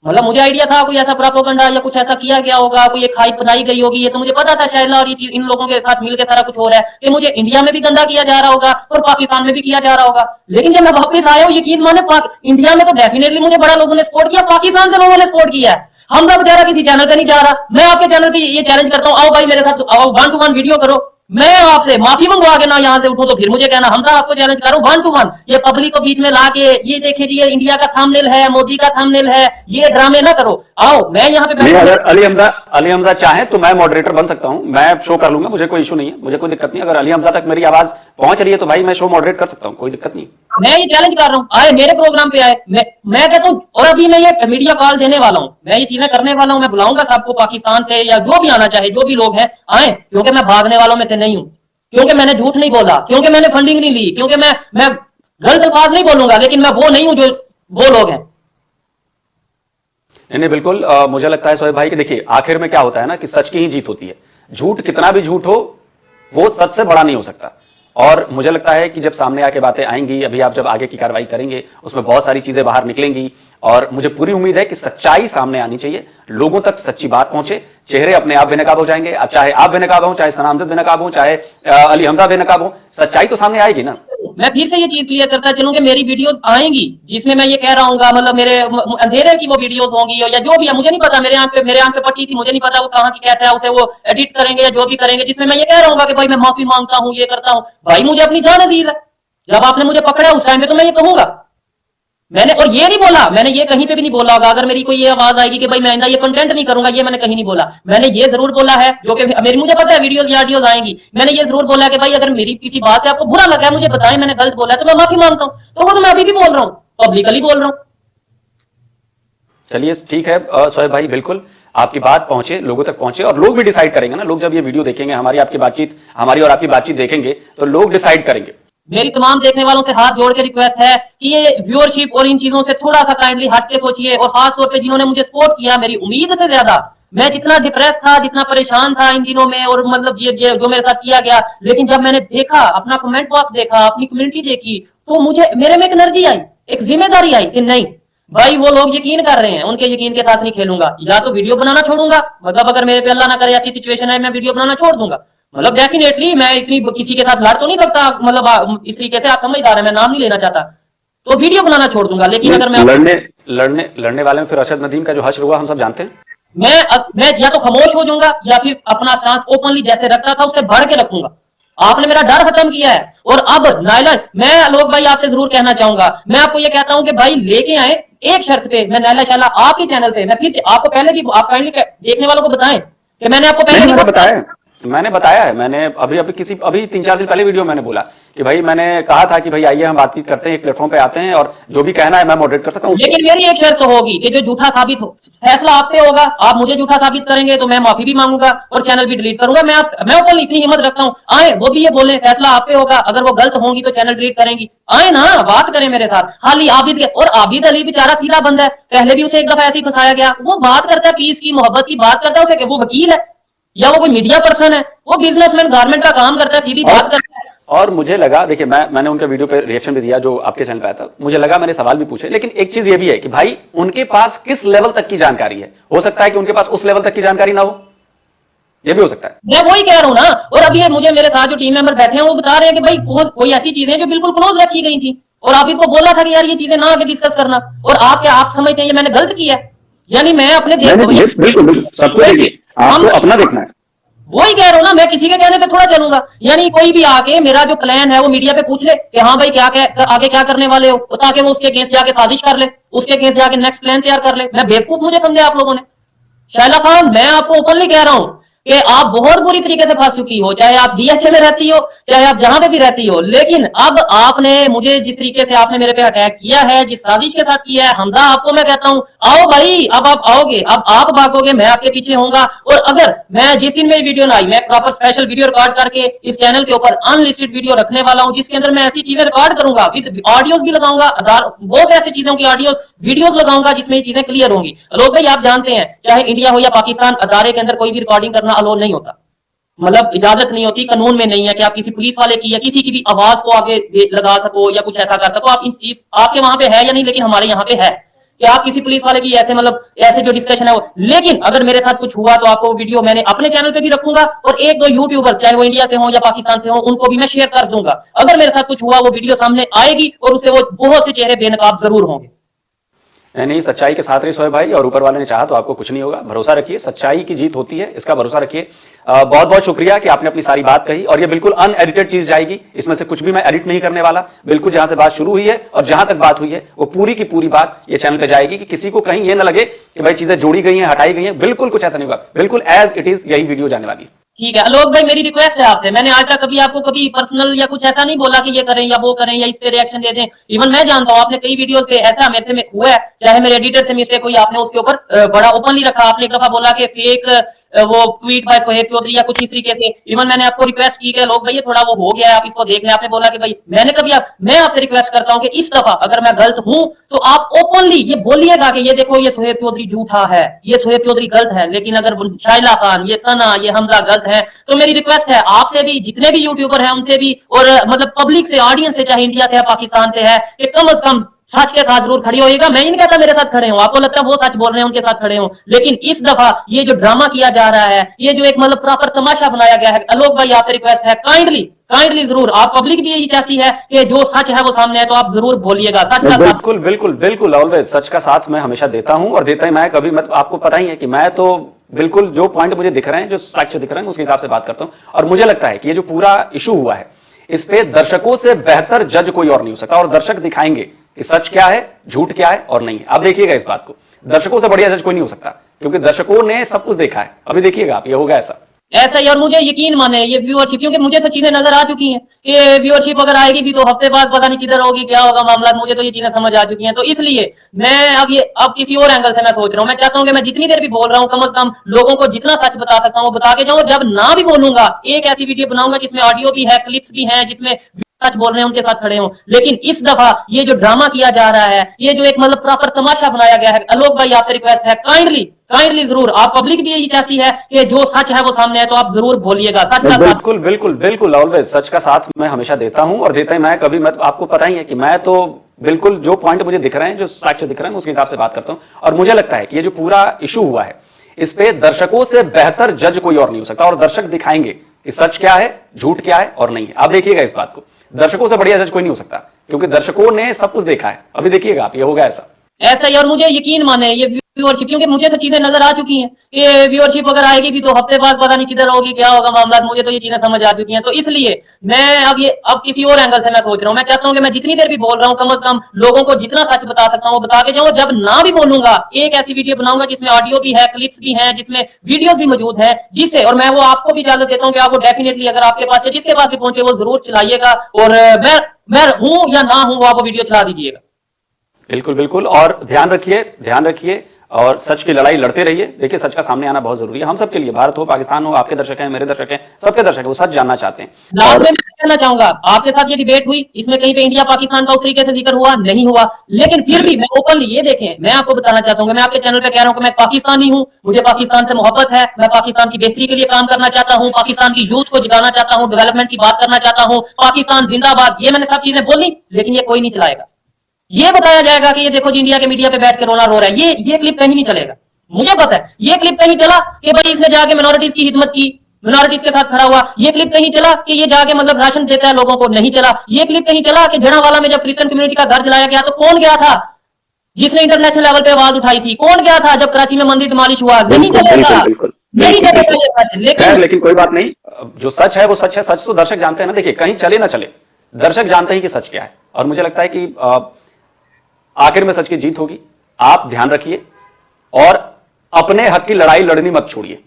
मतलब मुझे आइडिया था कोई ऐसा प्रोपेगेंडा या कुछ ऐसा किया गया होगा, कोई एक हाइप बनाई गई होगी, ये तो मुझे पता था शायला और ये इन लोगों के साथ मिलकर सारा कुछ हो रहा है कि मुझे इंडिया में भी गंदा किया जा रहा होगा और पाकिस्तान में भी किया जा रहा होगा। लेकिन जब मैं वापस आया हूँ, यकीन माने, इंडिया में तो डेफिनेटली मुझे बड़ा लोगों ने सपोर्ट किया, पाकिस्तान से लोगों ने सपोर्ट किया है। हमजा बेचारा किसी चैनल पे नहीं जा रहा, मैं आपके चैनल पे ये चैलेंज करता हूँ, आओ भाई मेरे साथ आओ 1-to-1 वीडियो करो, मैं आपसे माफी मंगवा के ना यहाँ से उठूं तो फिर मुझे कहना हमजा आपको चैलेंज करूं 1-to-1। ये पब्लिक को बीच में लाके ये देखे जी ये इंडिया का थंबनेल है, मोदी का थंबनेल है, ये ड्रामे ना करो। आओ मैं यहाँ पे अगर अली हमजा चाहे तो मैं मॉडरेटर बन सकता हूं, मैं शो कर लूंगा, मुझे कोई इशू नहीं है, मुझे कोई दिक्कत नहीं। अगर अली हमजा तक मेरी आवाज पहुंच रही है तो भाई मैं शो मॉडरेट कर सकता हूं, कोई दिक्कत नहीं। मैं ये चैलेंज कर रहा हूँ, आए मेरे प्रोग्राम पे आए, मैं कहता हूँ, और अभी मैं ये मीडिया कॉल देने वाला हूँ, मैं ये चीजें करने वाला हूँ, मैं बुलाऊंगा सबको पाकिस्तान से या जो भी आना चाहे, जो भी लोग हैं आए, क्योंकि मैं भागने वालों में से नहीं हूँ, क्योंकि मैंने झूठ नहीं बोला, क्योंकि मैंने फंडिंग नहीं ली, क्योंकि मैं गलत अल्फाज नहीं बोलूंगा, लेकिन मैं वो नहीं हूं जो वो लोग हैं। नहीं बिल्कुल, मुझे लगता है सोहेब भाई कि देखिए आखिर में क्या होता है ना कि सच की ही जीत होती है। झूठ कितना भी झूठ हो वो सच से बड़ा नहीं हो सकता। और मुझे लगता है कि जब सामने आके बातें आएंगी, अभी आप जब आगे की कार्रवाई करेंगे उसमें बहुत सारी चीजें बाहर निकलेंगी, और मुझे पूरी उम्मीद है कि सच्चाई सामने आनी चाहिए, लोगों तक सच्ची बात पहुंचे, चेहरे अपने आप बेनकाब हो जाएंगे। अब चाहे आप बेनकाब हो, चाहे सना अमजद बेनकाब हो, चाहे अली हमजा बेनकाब हो, सच्चाई तो सामने आएगी ना। मैं फिर से ये चीज क्लियर करता चलूं कि मेरी वीडियोस आएंगी जिसमें मैं ये कह रहा हूँ, मतलब मेरे अंधेरे की वो वीडियोस होंगी या जो भी है, मुझे नहीं पता, मेरे आंख पे पट्टी थी, मुझे नहीं पता वो कहाँ की कैसे है, उसे वो एडिट करेंगे या जो भी करेंगे, जिसमें मैं ये कह रहा हूँ कि भाई मैं माफी मांगता हूँ, ये करता हूँ। भाई मुझे अपनी जान अजीज है, जब आपने मुझे पकड़ा उस टाइम पे तो मैं ये कहूंगा। मैंने और ये नहीं बोला, मैंने ये कहीं पे भी नहीं बोला होगा, अगर मेरी कोई ये आवाज आएगी कि भाई मैं ये कंटेंट नहीं करूंगा, ये मैंने कहीं नहीं बोला। मैंने ये जरूर बोला है, जो कि मेरी मुझे पता है वीडियोस या ऑडियोस आएंगी, मैंने ये जरूर बोला कि भाई अगर मेरी किसी बात से आपको बुरा लगा है मुझे बताएं, मैंने गलत बोला है तो मैं माफी मांगता हूं। तो वो तो मैं अभी भी बोल रहा हूं, पब्लिकली बोल रहा हूं। चलिए ठीक है शोएब भाई, बिल्कुल आपकी बात पहुंचे, लोगों तक पहुंचे, और लोग भी डिसाइड करेंगे ना। लोग जब ये वीडियो देखेंगे, हमारी और आपकी बातचीत देखेंगे, तो लोग डिसाइड करेंगे। मेरी तमाम देखने वालों से हाथ जोड़ के रिक्वेस्ट है कि ये व्यूअरशिप और इन चीजों से थोड़ा सा काइंडली हट के सोचिए, और खास तौर पे जिन्होंने मुझे सपोर्ट किया मेरी उम्मीद से ज्यादा। मैं जितना डिप्रेस था, जितना परेशान था इन दिनों में, और मतलब ये जो मेरे साथ किया गया, लेकिन जब मैंने देखा, अपना कमेंट बॉक्स देखा, अपनी कम्युनिटी देखी, तो मुझे मेरे में एक एनर्जी आई, एक जिम्मेदारी आई कि नहीं भाई वो लोग यकीन कर रहे हैं, उनके यकीन के साथ नहीं खेलूंगा। या तो वीडियो बनाना छोड़ूंगा, मतलब अगर मेरे पे अल्लाह ना करे ऐसी सिचुएशन है मैं वीडियो बनाना छोड़ दूंगा, मतलब डेफिनेटली मैं इतनी किसी के साथ लड़ तो नहीं सकता, मतलब इस तरीके से आप समझदार है, मैं नाम नहीं लेना चाहता, तो वीडियो बनाना छोड़ दूंगा। लेकिन अगर मैं लड़ने वाले में फिर अरशद नदीम का जो हश्र हुआ हम सब जानते हैं। मैं या तो खामोश हो जाऊंगा या फिर अपना स्टांस ओपनली जैसे रखता था उससे बढ़ के रखूंगा। आपने मेरा डर खत्म किया है, और अब नाइला मैं आलोक भाई आपसे जरूर कहना चाहूंगा, मैं आपको ये कहता हूं कि भाई लेके आए एक शर्त पे, मैं नाइला शाला आपके चैनल पे, मैं फिर आपको पहले भी, आप काइंडली देखने वालों को बताएं कि मैंने आपको पहले बताया, मैंने बताया है, मैंने अभी 3-4 दिन पहले वीडियो मैंने बोला कि भाई मैंने कहा था कि भाई आइए हम बातचीत करते हैं, एक प्लेटफॉर्म पे आते हैं और जो भी कहना है मैं मॉडरेट कर सकता हूं। लेकिन मेरी एक शर्त होगी कि जो झूठा साबित हो, फैसला आप पे होगा, आप मुझे झूठा साबित करेंगे तो मैं माफी भी मांगूंगा और चैनल भी डिलीट करूंगा। मैं ऊपर इतनी हिम्मत रखता हूं, आए वो भी ये बोले फैसला आप पे होगा, अगर वो गलत होंगी तो चैनल डिलीट करेंगी, आए ना बात करें मेरे साथ। खाली आबिद के, और आबिद अली बेचारा सीधा बंदा है, पहले भी उसे एक दफा ऐसे ही फंसाया गया, वो बात करता है पीस की, मोहब्बत की बात करता है, उसे वो वकील है या वो कोई मीडिया पर्सन है, वो बिजनेसमैन गारमेंट का काम करता है, सीधी बात करता है। और मुझे लगा, देखिए मैंने उनके वीडियो पे रिएक्शन भी दिया जो आपके चैनल पे आया था, मुझे लगा मैंने सवाल भी पूछे, लेकिन एक चीज ये भी है कि भाई उनके पास किस लेवल तक की जानकारी है, हो सकता है कि उनके पास उस लेवल तक की जानकारी ना हो, ये भी हो सकता है। मैं वही कह रहा हूं ना, और अभी मुझे मेरे साथ जो टीम मेंबर बैठे हैं वो बता रहे हैं कि भाई कोई ऐसी चीजें जो बिल्कुल क्लोज रखी गई थी, और आप इसको बोला था कि यार ये चीजें ना आगे डिस्कस करना, और आप समझते हैं ये मैंने गलत किया है, यानी मैं अपने बिल्कुल सबको आपको अपना देखना है। वही कह रहा हूं ना, मैं किसी के कहने पे थोड़ा चलूंगा, यानी कोई भी आके मेरा जो प्लान है वो मीडिया पे पूछ ले कि हाँ भाई आगे क्या करने वाले हो, ताकि वो उसके अगेंस्ट जाके साजिश कर ले, उसके अगेंस्ट जाके नेक्स्ट प्लान तैयार कर ले। मैं बेवकूफ मुझे समझे आप लोगों ने? शायला खान, मैं आपको ओपनली कह रहा हूं कि आप बहुत बुरी तरीके से फंस चुकी हो, चाहे आप डीएचए में रहती हो, चाहे आप जहां पे भी रहती हो, लेकिन अब आपने मुझे जिस तरीके से आपने मेरे पे अटैक किया है, जिस साजिश के साथ किया है, हमजा आपको मैं कहता हूं आओ भाई, अब आप आओगे, अब आप भागोगे, मैं आपके पीछे होऊंगा। और अगर मैं जिस दिन मेरी वीडियो ना आई, मैं प्रॉपर स्पेशल वीडियो रिकॉर्ड करके इस चैनल के ऊपर अनलिस्टेड वीडियो रखने वाला हूं, जिसके अंदर मैं ऐसी चीजें रिकॉर्ड करूंगा, विद ऑडियोज भी लगाऊंगा, बहुत ऐसी चीजों की ऑडियोज वीडियोज लगाऊंगा जिसमें ये चीजें क्लियर होंगी। लोग भाई आप जानते हैं, चाहे इंडिया हो या पाकिस्तान, अदारे के अंदर कोई भी रिकॉर्डिंग करना अलाउ नहीं होता, मतलब इजाजत नहीं होती, कानून में नहीं है कि आप किसी पुलिस वाले की या किसी की भी आवाज को आगे लगा सको या कुछ ऐसा कर सको। आप इन चीज आपके वहां पे है या नहीं, लेकिन हमारे यहाँ पे है कि आप किसी पुलिस वाले की ऐसे मतलब ऐसे जो डिस्कशन है वो। लेकिन अगर मेरे साथ कुछ हुआ तो आपको वीडियो मैंने अपने चैनल पे भी रखूंगा, और एक दो यूट्यूबर्स चाहे वो इंडिया से हो या पाकिस्तान से हो उनको भी मैं शेयर कर दूंगा। अगर मेरे साथ कुछ हुआ वो वीडियो सामने आएगी और उससे वो बहुत से चेहरे बेनकाब जरूर होंगे। नहीं, सच्चाई के साथ रही शोएब भाई, और ऊपर वाले ने चाहा तो आपको कुछ नहीं होगा। भरोसा रखिए, सच्चाई की जीत होती है, इसका भरोसा रखिए। बहुत बहुत शुक्रिया कि आपने अपनी सारी बात कही, और ये बिल्कुल अनएडिटेड चीज जाएगी, इसमें से कुछ भी मैं एडिट नहीं करने वाला। बिल्कुल जहां से बात शुरू हुई है और जहां तक बात हुई है वो पूरी की पूरी बात ये चैनल पे जाएगी, कि किसी को कहीं ये ना लगे कि भाई चीजें जोड़ी गई हैं, हटाई गई हैं, बिल्कुल कुछ ऐसा नहीं होगा, बिल्कुल एज इट इज यही वीडियो जाने वाली। ठीक है आलोक भाई, मेरी रिक्वेस्ट है आपसे, मैंने आज तक कभी आपको कभी पर्सनल या कुछ ऐसा नहीं बोला कि ये करें या वो करें या इस पे रिएक्शन दे दें। इवन मैं जानता हूं आपने कई वीडियोस पे ऐसा मेरे से हुआ है, चाहे मेरे एडिटर से मिस्टेक हुई, आपने उसके ऊपर बड़ा ओपनली रखा, आपने एक दफा बोला कि फेक वो ट्वीट बाय सोहेब चौधरी या कुछ इस तरीके से। इवन मैंने आपको रिक्वेस्ट की कि लोग भाई ये थोड़ा वो हो गया है, आप इसको देख लें। आपने बोला कि भाई मैं आपसे रिक्वेस्ट करता हूं कि इस दफा अगर मैं गलत हूं तो आप ओपनली ये बोलिएगा कि ये देखो ये सोहेब चौधरी झूठा है, ये सोहेब चौधरी गलत है। लेकिन अगर शाइला खान, ये सना, ये हमजा गलत है, तो मेरी रिक्वेस्ट है आपसे भी, जितने भी यूट्यूबर हैं उनसे भी, और मतलब पब्लिक से, ऑडियंस से, चाहे इंडिया से है पाकिस्तान से है, कि कम से कम सच के साथ जरूर खड़ी होइएगा। मैं ही नहीं कहता मेरे साथ खड़े हो, आपको लगता है वो सच बोल रहे हैं उनके साथ खड़े हो, लेकिन इस दफा ये जो ड्रामा किया जा रहा है, ये जो एक मतलब प्रॉपर तमाशा बनाया गया है, आलोक भाई आपसे रिक्वेस्ट है, काइंडली जरूर, आप पब्लिक भी यही चाहती है कि जो सच है वो सामने है, तो आप जरूर बोलिएगा सच का साथ। बिल्कुल बिल्कुल बिल्कुल, ऑलवेज सच का साथ मैं हमेशा देता हूं और देता ही मैं कभी मत, आपको पता ही है कि मैं तो बिल्कुल जो पॉइंट मुझे दिख रहे हैं, जो साक्ष्य दिख रहे हैं, उसके हिसाब से बात करता हूं। और मुझे लगता है कि ये जो पूरा इशू हुआ है, इस पे दर्शकों से बेहतर जज कोई और नहीं हो सकता, और दर्शक दिखाएंगे कि सच क्या है, झूठ क्या है और नहीं है। आप देखिएगा इस बात को, दर्शकों से बढ़िया जज कोई नहीं हो सकता, क्योंकि दर्शकों ने सब कुछ देखा है। अभी देखिएगा आप, ये होगा ऐसा ही। और मुझे यकीन माने ये व्यूअरशिप, क्योंकि मुझे तो चीजें नजर आ चुकी हैं कि व्यूअरशिप अगर आएगी भी तो हफ्ते बाद पता नहीं किधर होगी, क्या होगा मामला, मुझे तो ये चीजें समझ आ चुकी हैं। तो इसलिए मैं अब किसी और एंगल से मैं सोच रहा हूं, मैं चाहता हूं कि मैं जितनी देर भी बोल रहा हूं, कम से कम लोगों को जितना सच बता सकता हूं वो बता के जाऊं। जब ना भी बोलूंगा, एक ऐसी वीडियो बनाऊंगा जिसमें ऑडियो भी है, क्लिप्स भी है, जिसमें सच बोल रहे हैं उनके साथ खड़े हो। लेकिन इस दफा ये जो ड्रामा किया जा रहा है, ये जो एक मतलब प्रॉपर तमाशा बनाया गया है, आलोक भाई आपसे रिक्वेस्ट है, काइंडली जरूर, आप पब्लिक भी यही चाहती है कि जो सच है वो सामने है, तो आप जरूर बोलिएगा सच का साथ। बिल्कुल बिल्कुल बिल्कुल, ऑलवेज सच का साथ मैं हमेशा देता हूं और देता ही मैं कभी मत, आपको पता ही है कि मैं तो बिल्कुल जो पॉइंट मुझे दिख रहे हैं, जो साक्ष्य दिख रहे हैं, उसके हिसाब से बात करता हूं। और मुझे लगता है कि ये जो पूरा इशू हुआ है, इस पे दर्शकों से बेहतर जज कोई और नहीं हो सकता, और दर्शक दिखाएंगे कि सच क्या है, झूठ क्या है और नहीं है। आप देखिएगा इस बात को, दर्शकों से बढ़िया जज कोई नहीं हो सकता, क्योंकि दर्शकों ने सब कुछ देखा है। अभी देखिएगा आप, ये होगा ऐसा ही। और मुझे यकीन माने ये व्यूअरशिप, क्योंकि मुझे तो चीजें नजर आ चुकी हैं कि व्यूअरशिप अगर आएगी भी तो हफ्ते बाद पता नहीं किधर होगी, क्या होगा मामला, मुझे तो ये चीजें समझ आ चुकी हैं। तो इसलिए मैं अब किसी और एंगल से मैं सोच रहा हूं, मैं चाहता हूं कि मैं जितनी देर भी बोल रहा हूं, कम से कम लोगों को जितना सच बता सकता हूं वो बता के जाऊं। जब ना भी बोलूंगा, एक ऐसी वीडियो बनाऊंगा जिसमें ऑडियो भी है, क्लिप्स भी है, जिसमें वीडियोस भी मौजूद है, जिससे, और मैं वो आपको भी इजाजत देता हूं कि आप वो डेफिनेटली अगर आपके पास है, जिसके पास भी पहुंचे वो जरूर चलाइएगा, और मैं हूं या ना हूं वो आप वीडियो चला दीजिएगा। बिल्कुल बिल्कुल, और ध्यान रखिए और सच की लड़ाई लड़ते रहिए। देखिए, सच का सामने आना बहुत जरूरी है हम सबके लिए, भारत हो, पाकिस्तान हो, आपके दर्शक हैं, मेरे दर्शक हैं, सबके दर्शक हैं, वो सच जानना चाहते हैं। लास्ट में मैं कहना चाहूंगा, आपके साथ ये डिबेट हुई, इसमें कहीं पे इंडिया पाकिस्तान का उस तरीके से जिक्र हुआ नहीं हुआ, लेकिन फिर भी मैं ओपनली ये देखें, मैं आपको बताना चाहता हूँ, मैं आपके चैनल पे कह रहा हूँ कि मैं पाकिस्तानी हूँ, मुझे पाकिस्तान से मोहब्बत है, मैं पाकिस्तान की बेहतरी के लिए काम करना चाहता हूँ, पाकिस्तान की यूथ को जगाना चाहता हूँ, डेवलपमेंट की बात करना चाहता हूँ, पाकिस्तान जिंदाबाद, ये मैंने सब चीजें बोली, लेकिन ये कोई नहीं चलाएगा। ये बताया जाएगा कि ये देखो जी इंडिया के मीडिया पे बैठ के रोना रो रहा है, ये क्लिप कहीं नहीं चलेगा। मुझे पता है ये क्लिप कहीं चला कि भाई इसने जाके मिनोरिटीज की हिदमत की, मिनोरिटीज के साथ खड़ा हुआ, ये क्लिप कहीं चला कि ये जाके मतलब राशन देता है लोगों को, नहीं चला। ये क्लिप कहीं चला कि जड़ावाला में जब क्रिश्चियन कम्युनिटी का घर जलाया गया तो कौन गया था जिसने इंटरनेशनल लेवल पे आवाज उठाई थी, कौन गया था जब कराची में मंदिर डिमोलिश हुआ, नहीं चलेगा, नहीं चलेगा ये सच। लेकिन कोई बात नहीं, जो सच है वो सच है, सच तो दर्शक जानते हैं ना। देखिए, कहीं चले ना चले, दर्शक जानते हैं कि सच क्या है, और मुझे लगता है कि आखिर में सच की जीत होगी। आप ध्यान रखिए और अपने हक की लड़ाई लड़नी मत छोड़िए।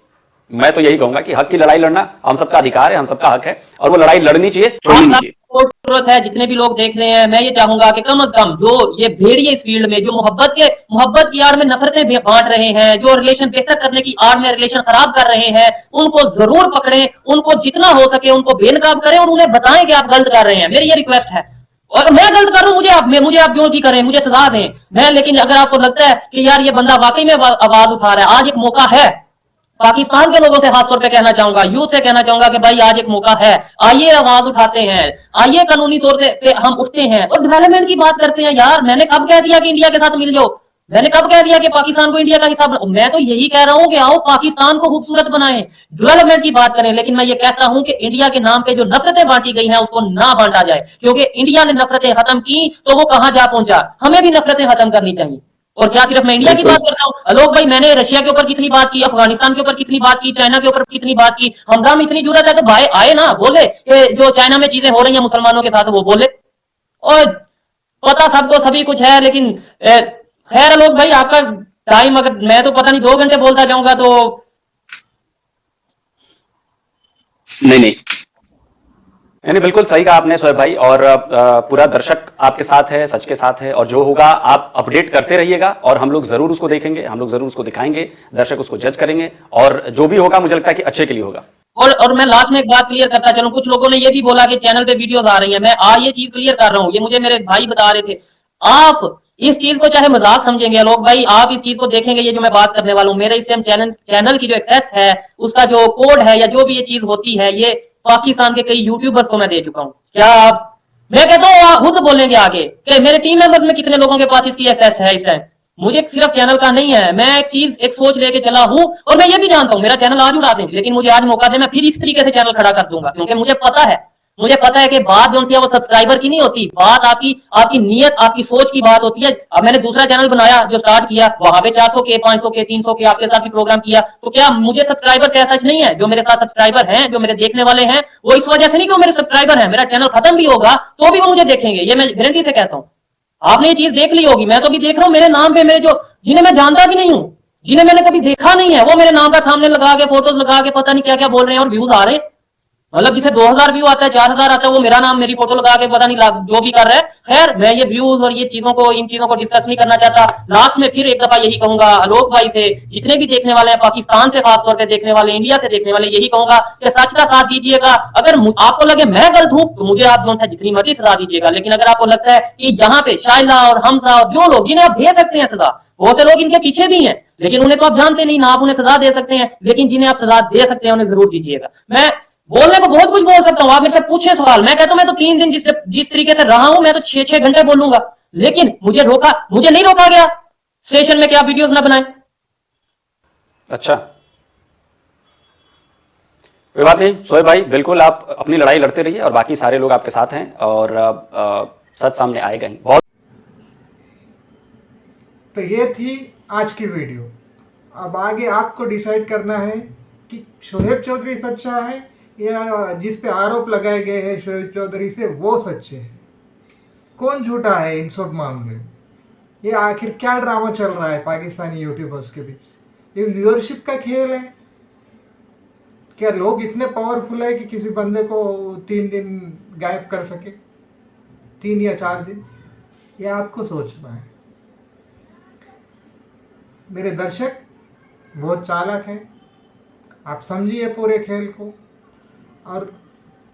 मैं तो यही कहूंगा कि हक की लड़ाई लड़ना हम सबका अधिकार है, हम सबका हक है, और वो लड़ाई लड़नी चाहिए, छोड़नी नहीं चाहिए। जरूरत है, जितने भी लोग देख रहे हैं, मैं ये चाहूंगा कि कम से कम जो ये भेड़िए इस फील्ड में जो मोहब्बत की आड़ में नफरतें बांट रहे हैं, जो रिलेशन बेहतर करने की आड़ में रिलेशन खराब कर रहे हैं, उनको जरूर पकड़ें, उनको जितना हो सके उनको बेनकाब करें और उन्हें बताएं कि आप गलत कर रहे हैं। मेरी ये रिक्वेस्ट है, और मैं गलत कर रहा हूं, मुझे आप जो भी करें, मुझे सजा दें, मैं, लेकिन अगर आपको लगता है कि यार ये बंदा वाकई में आवाज उठा रहा है, आज एक मौका है, पाकिस्तान के लोगों से खासतौर पे कहना चाहूंगा, यूथ से कहना चाहूंगा कि भाई आज एक मौका है, आइए आवाज उठाते हैं, आइए कानूनी तौर पे हम उठते हैं और डेवलपमेंट की बात करते हैं। यार मैंने कब कह दिया कि इंडिया के साथ मिल जाओ, मैंने कब कह दिया कि पाकिस्तान को इंडिया का हिस्सा, मैं तो यही कह रहा हूं कि आओ पाकिस्तान को खूबसूरत बनाएं, डेवलपमेंट की बात करें। लेकिन मैं ये कहता हूं कि इंडिया के नाम पे जो नफरतें बांटी गई हैं उसको ना बांटा जाए, क्योंकि इंडिया ने नफरतें खत्म की तो वो कहां जा पहुंचा, हमें भी नफरतें खत्म करनी चाहिए। और क्या सिर्फ मैं इंडिया की बात करता हूं, आलोक भाई मैंने रशिया के ऊपर कितनी बात की, अफगानिस्तान के ऊपर कितनी बात की, चाइना के ऊपर कितनी बात की, हमजा में इतनी जरूरत है तो भाई आए ना, बोले कि जो चाइना में चीजें हो रही हैं मुसलमानों के साथ वो बोले। और पता सबको सभी कुछ है, लेकिन खैर आलोक भाई आपका टाइम, अगर मैं तो पता नहीं 2 घंटे बोलता जाऊंगा तो नहीं, बिल्कुल सही कहा आपने शोएब भाई, और पूरा दर्शक आपके साथ है, सच के साथ है, और जो होगा आप अपडेट करते रहिएगा और हम लोग जरूर उसको देखेंगे, हम लोग जरूर उसको दिखाएंगे, दर्शक उसको जज करेंगे, और जो भी होगा मुझे लगता है कि अच्छे के लिए होगा। और मैं लास्ट में एक बात क्लियर करता चलूं, कुछ लोगों ने ये भी बोला कि चैनल पे वीडियोस आ रही हैं, मैं आज ये चीज क्लियर कर रहा हूं, ये मुझे मेरे भाई बता रहे थे, आप इस चीज को चाहे मजाक समझेंगे आलोक भाई, आप इस चीज को देखेंगे, ये जो मैं बात करने वाला हूं, मेरे इस टाइम चैनल की जो एक्सेस है, उसका जो कोड है या जो भी ये चीज होती है, ये पाकिस्तान के कई यूट्यूबर्स को मैं दे चुका हूं। क्या आप मैं कहता हूँ आप खुद बोलेंगे आगे कि मेरे टीम मेंबर्स में कितने लोगों के पास इसकी एक्सेस है इस टाइम। मुझे सिर्फ चैनल का नहीं है, मैं एक चीज एक सोच लेके चला हूं और मैं ये भी जानता हूं मेरा चैनल आज उड़ा देंगे, लेकिन मुझे आज मौका दे मैं फिर इस तरीके से चैनल खड़ा कर दूंगा, क्योंकि मुझे पता है कि बात जो है वो सब्सक्राइबर की नहीं होती, बात आपकी आपकी नीयत आपकी सोच की बात होती है। अब मैंने दूसरा चैनल बनाया जो स्टार्ट किया, वहां पे 400 के 500 के 300 के आपके साथ भी प्रोग्राम किया, तो क्या मुझे सब्सक्राइबर से ऐसा नहीं है? जो मेरे साथ सब्सक्राइबर हैं, जो मेरे देखने वाले हैं, वो इस वजह से नहीं कि वो मेरे सब्सक्राइबर हैं, मेरा चैनल खत्म भी होगा तो भी वो मुझे देखेंगे, ये मैं गारंटी से कहता हूं। आपने ये चीज देख ली होगी, मैं तो भी देख रहा हूँ मेरे नाम पे मेरे जो जिन्हें मैं जानता भी नहीं हूँ, जिन्हें मैंने कभी देखा नहीं है, वो मेरे नाम का थामने लगा के फोटोज लगा के पता नहीं क्या क्या बोल रहे हैं और व्यूज आ रहे हैं। मतलब जिसे 2000 व्यू आता है 4000 आता है, वो मेरा नाम मेरी फोटो लगा के पता नहीं जो भी कर रहा है। खैर मैं ये व्यूज और ये चीजों को इन चीजों को डिस्कस नहीं करना चाहता। लास्ट में फिर एक दफा यही कहूंगा आलोक भाई से, जितने भी देखने वाले हैं, पाकिस्तान से खासतौर पर देखने वाले, इंडिया से देखने वाले, यही कहूंगा कि सच का साथ दीजिएगा। अगर आपको लगे मैं गलत हूं तो मुझे आप जो है जितनी मर्जी सजा दीजिएगा, लेकिन अगर आपको लगता है कि यहाँ पे शाइला और हमजा और जो लोग जिन्हें आप दे सकते हैं सजा, बहुत से लोग इनके पीछे भी हैं, लेकिन उन्हें तो आप जानते नहीं ना, आप उन्हें सजा दे सकते हैं, लेकिन जिन्हें आप सजा दे सकते हैं उन्हें जरूर दीजिएगा। मैं बोलने को बहुत कुछ बोल सकता हूँ, आप मेरे से पूछे सवाल, मैं कहता हूं मैं तो 3 दिन जिस तरीके से रहा हूं मैं तो 6-6 घंटे बोलूंगा, लेकिन मुझे नहीं रोका गया सेशन में कि आप वीडियोस ना बनाएं। अच्छा, कोई बात नहीं शोएब भाई, बिल्कुल आप अपनी लड़ाई लड़ते रहिए और बाकी सारे लोग आपके साथ हैं और सच सामने आएगा ही। बहुत तो ये थी आज की वीडियो। अब आगे आपको डिसाइड करना है कि शोएब चौधरी सच्चा है या जिस पे आरोप लगाए गए हैं शोएब चौधरी से वो सच्चे हैं। कौन झूठा है इन सब मामले में? ये आखिर क्या ड्रामा चल रहा है पाकिस्तानी यूट्यूबर्स के बीच? ये व्यूअरशिप का खेल है? क्या लोग इतने पावरफुल है कि किसी बंदे को 3 दिन गायब कर सके, 3 या 4 दिन? ये आपको सोचना है। मेरे दर्शक बहुत चालाक हैं, आप समझिए पूरे खेल को, और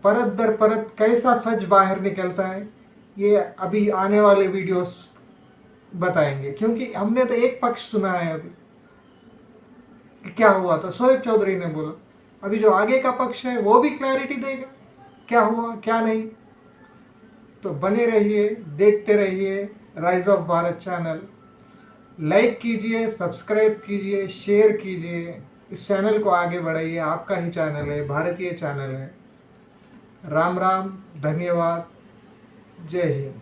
परत दर परत कैसा सच बाहर निकलता है ये अभी आने वाले वीडियोस बताएंगे, क्योंकि हमने तो एक पक्ष सुना है अभी कि क्या हुआ था, शोएब चौधरी ने बोला। अभी जो आगे का पक्ष है वो भी क्लैरिटी देगा क्या हुआ क्या नहीं। तो बने रहिए, देखते रहिए rise of Bharat channel. Like कीजिए, सब्सक्राइब कीजिए, शेयर कीजिए, इस चैनल को आगे बढ़ाइए। आपका ही चैनल है, भारतीय चैनल है। राम राम, धन्यवाद, जय हिंद।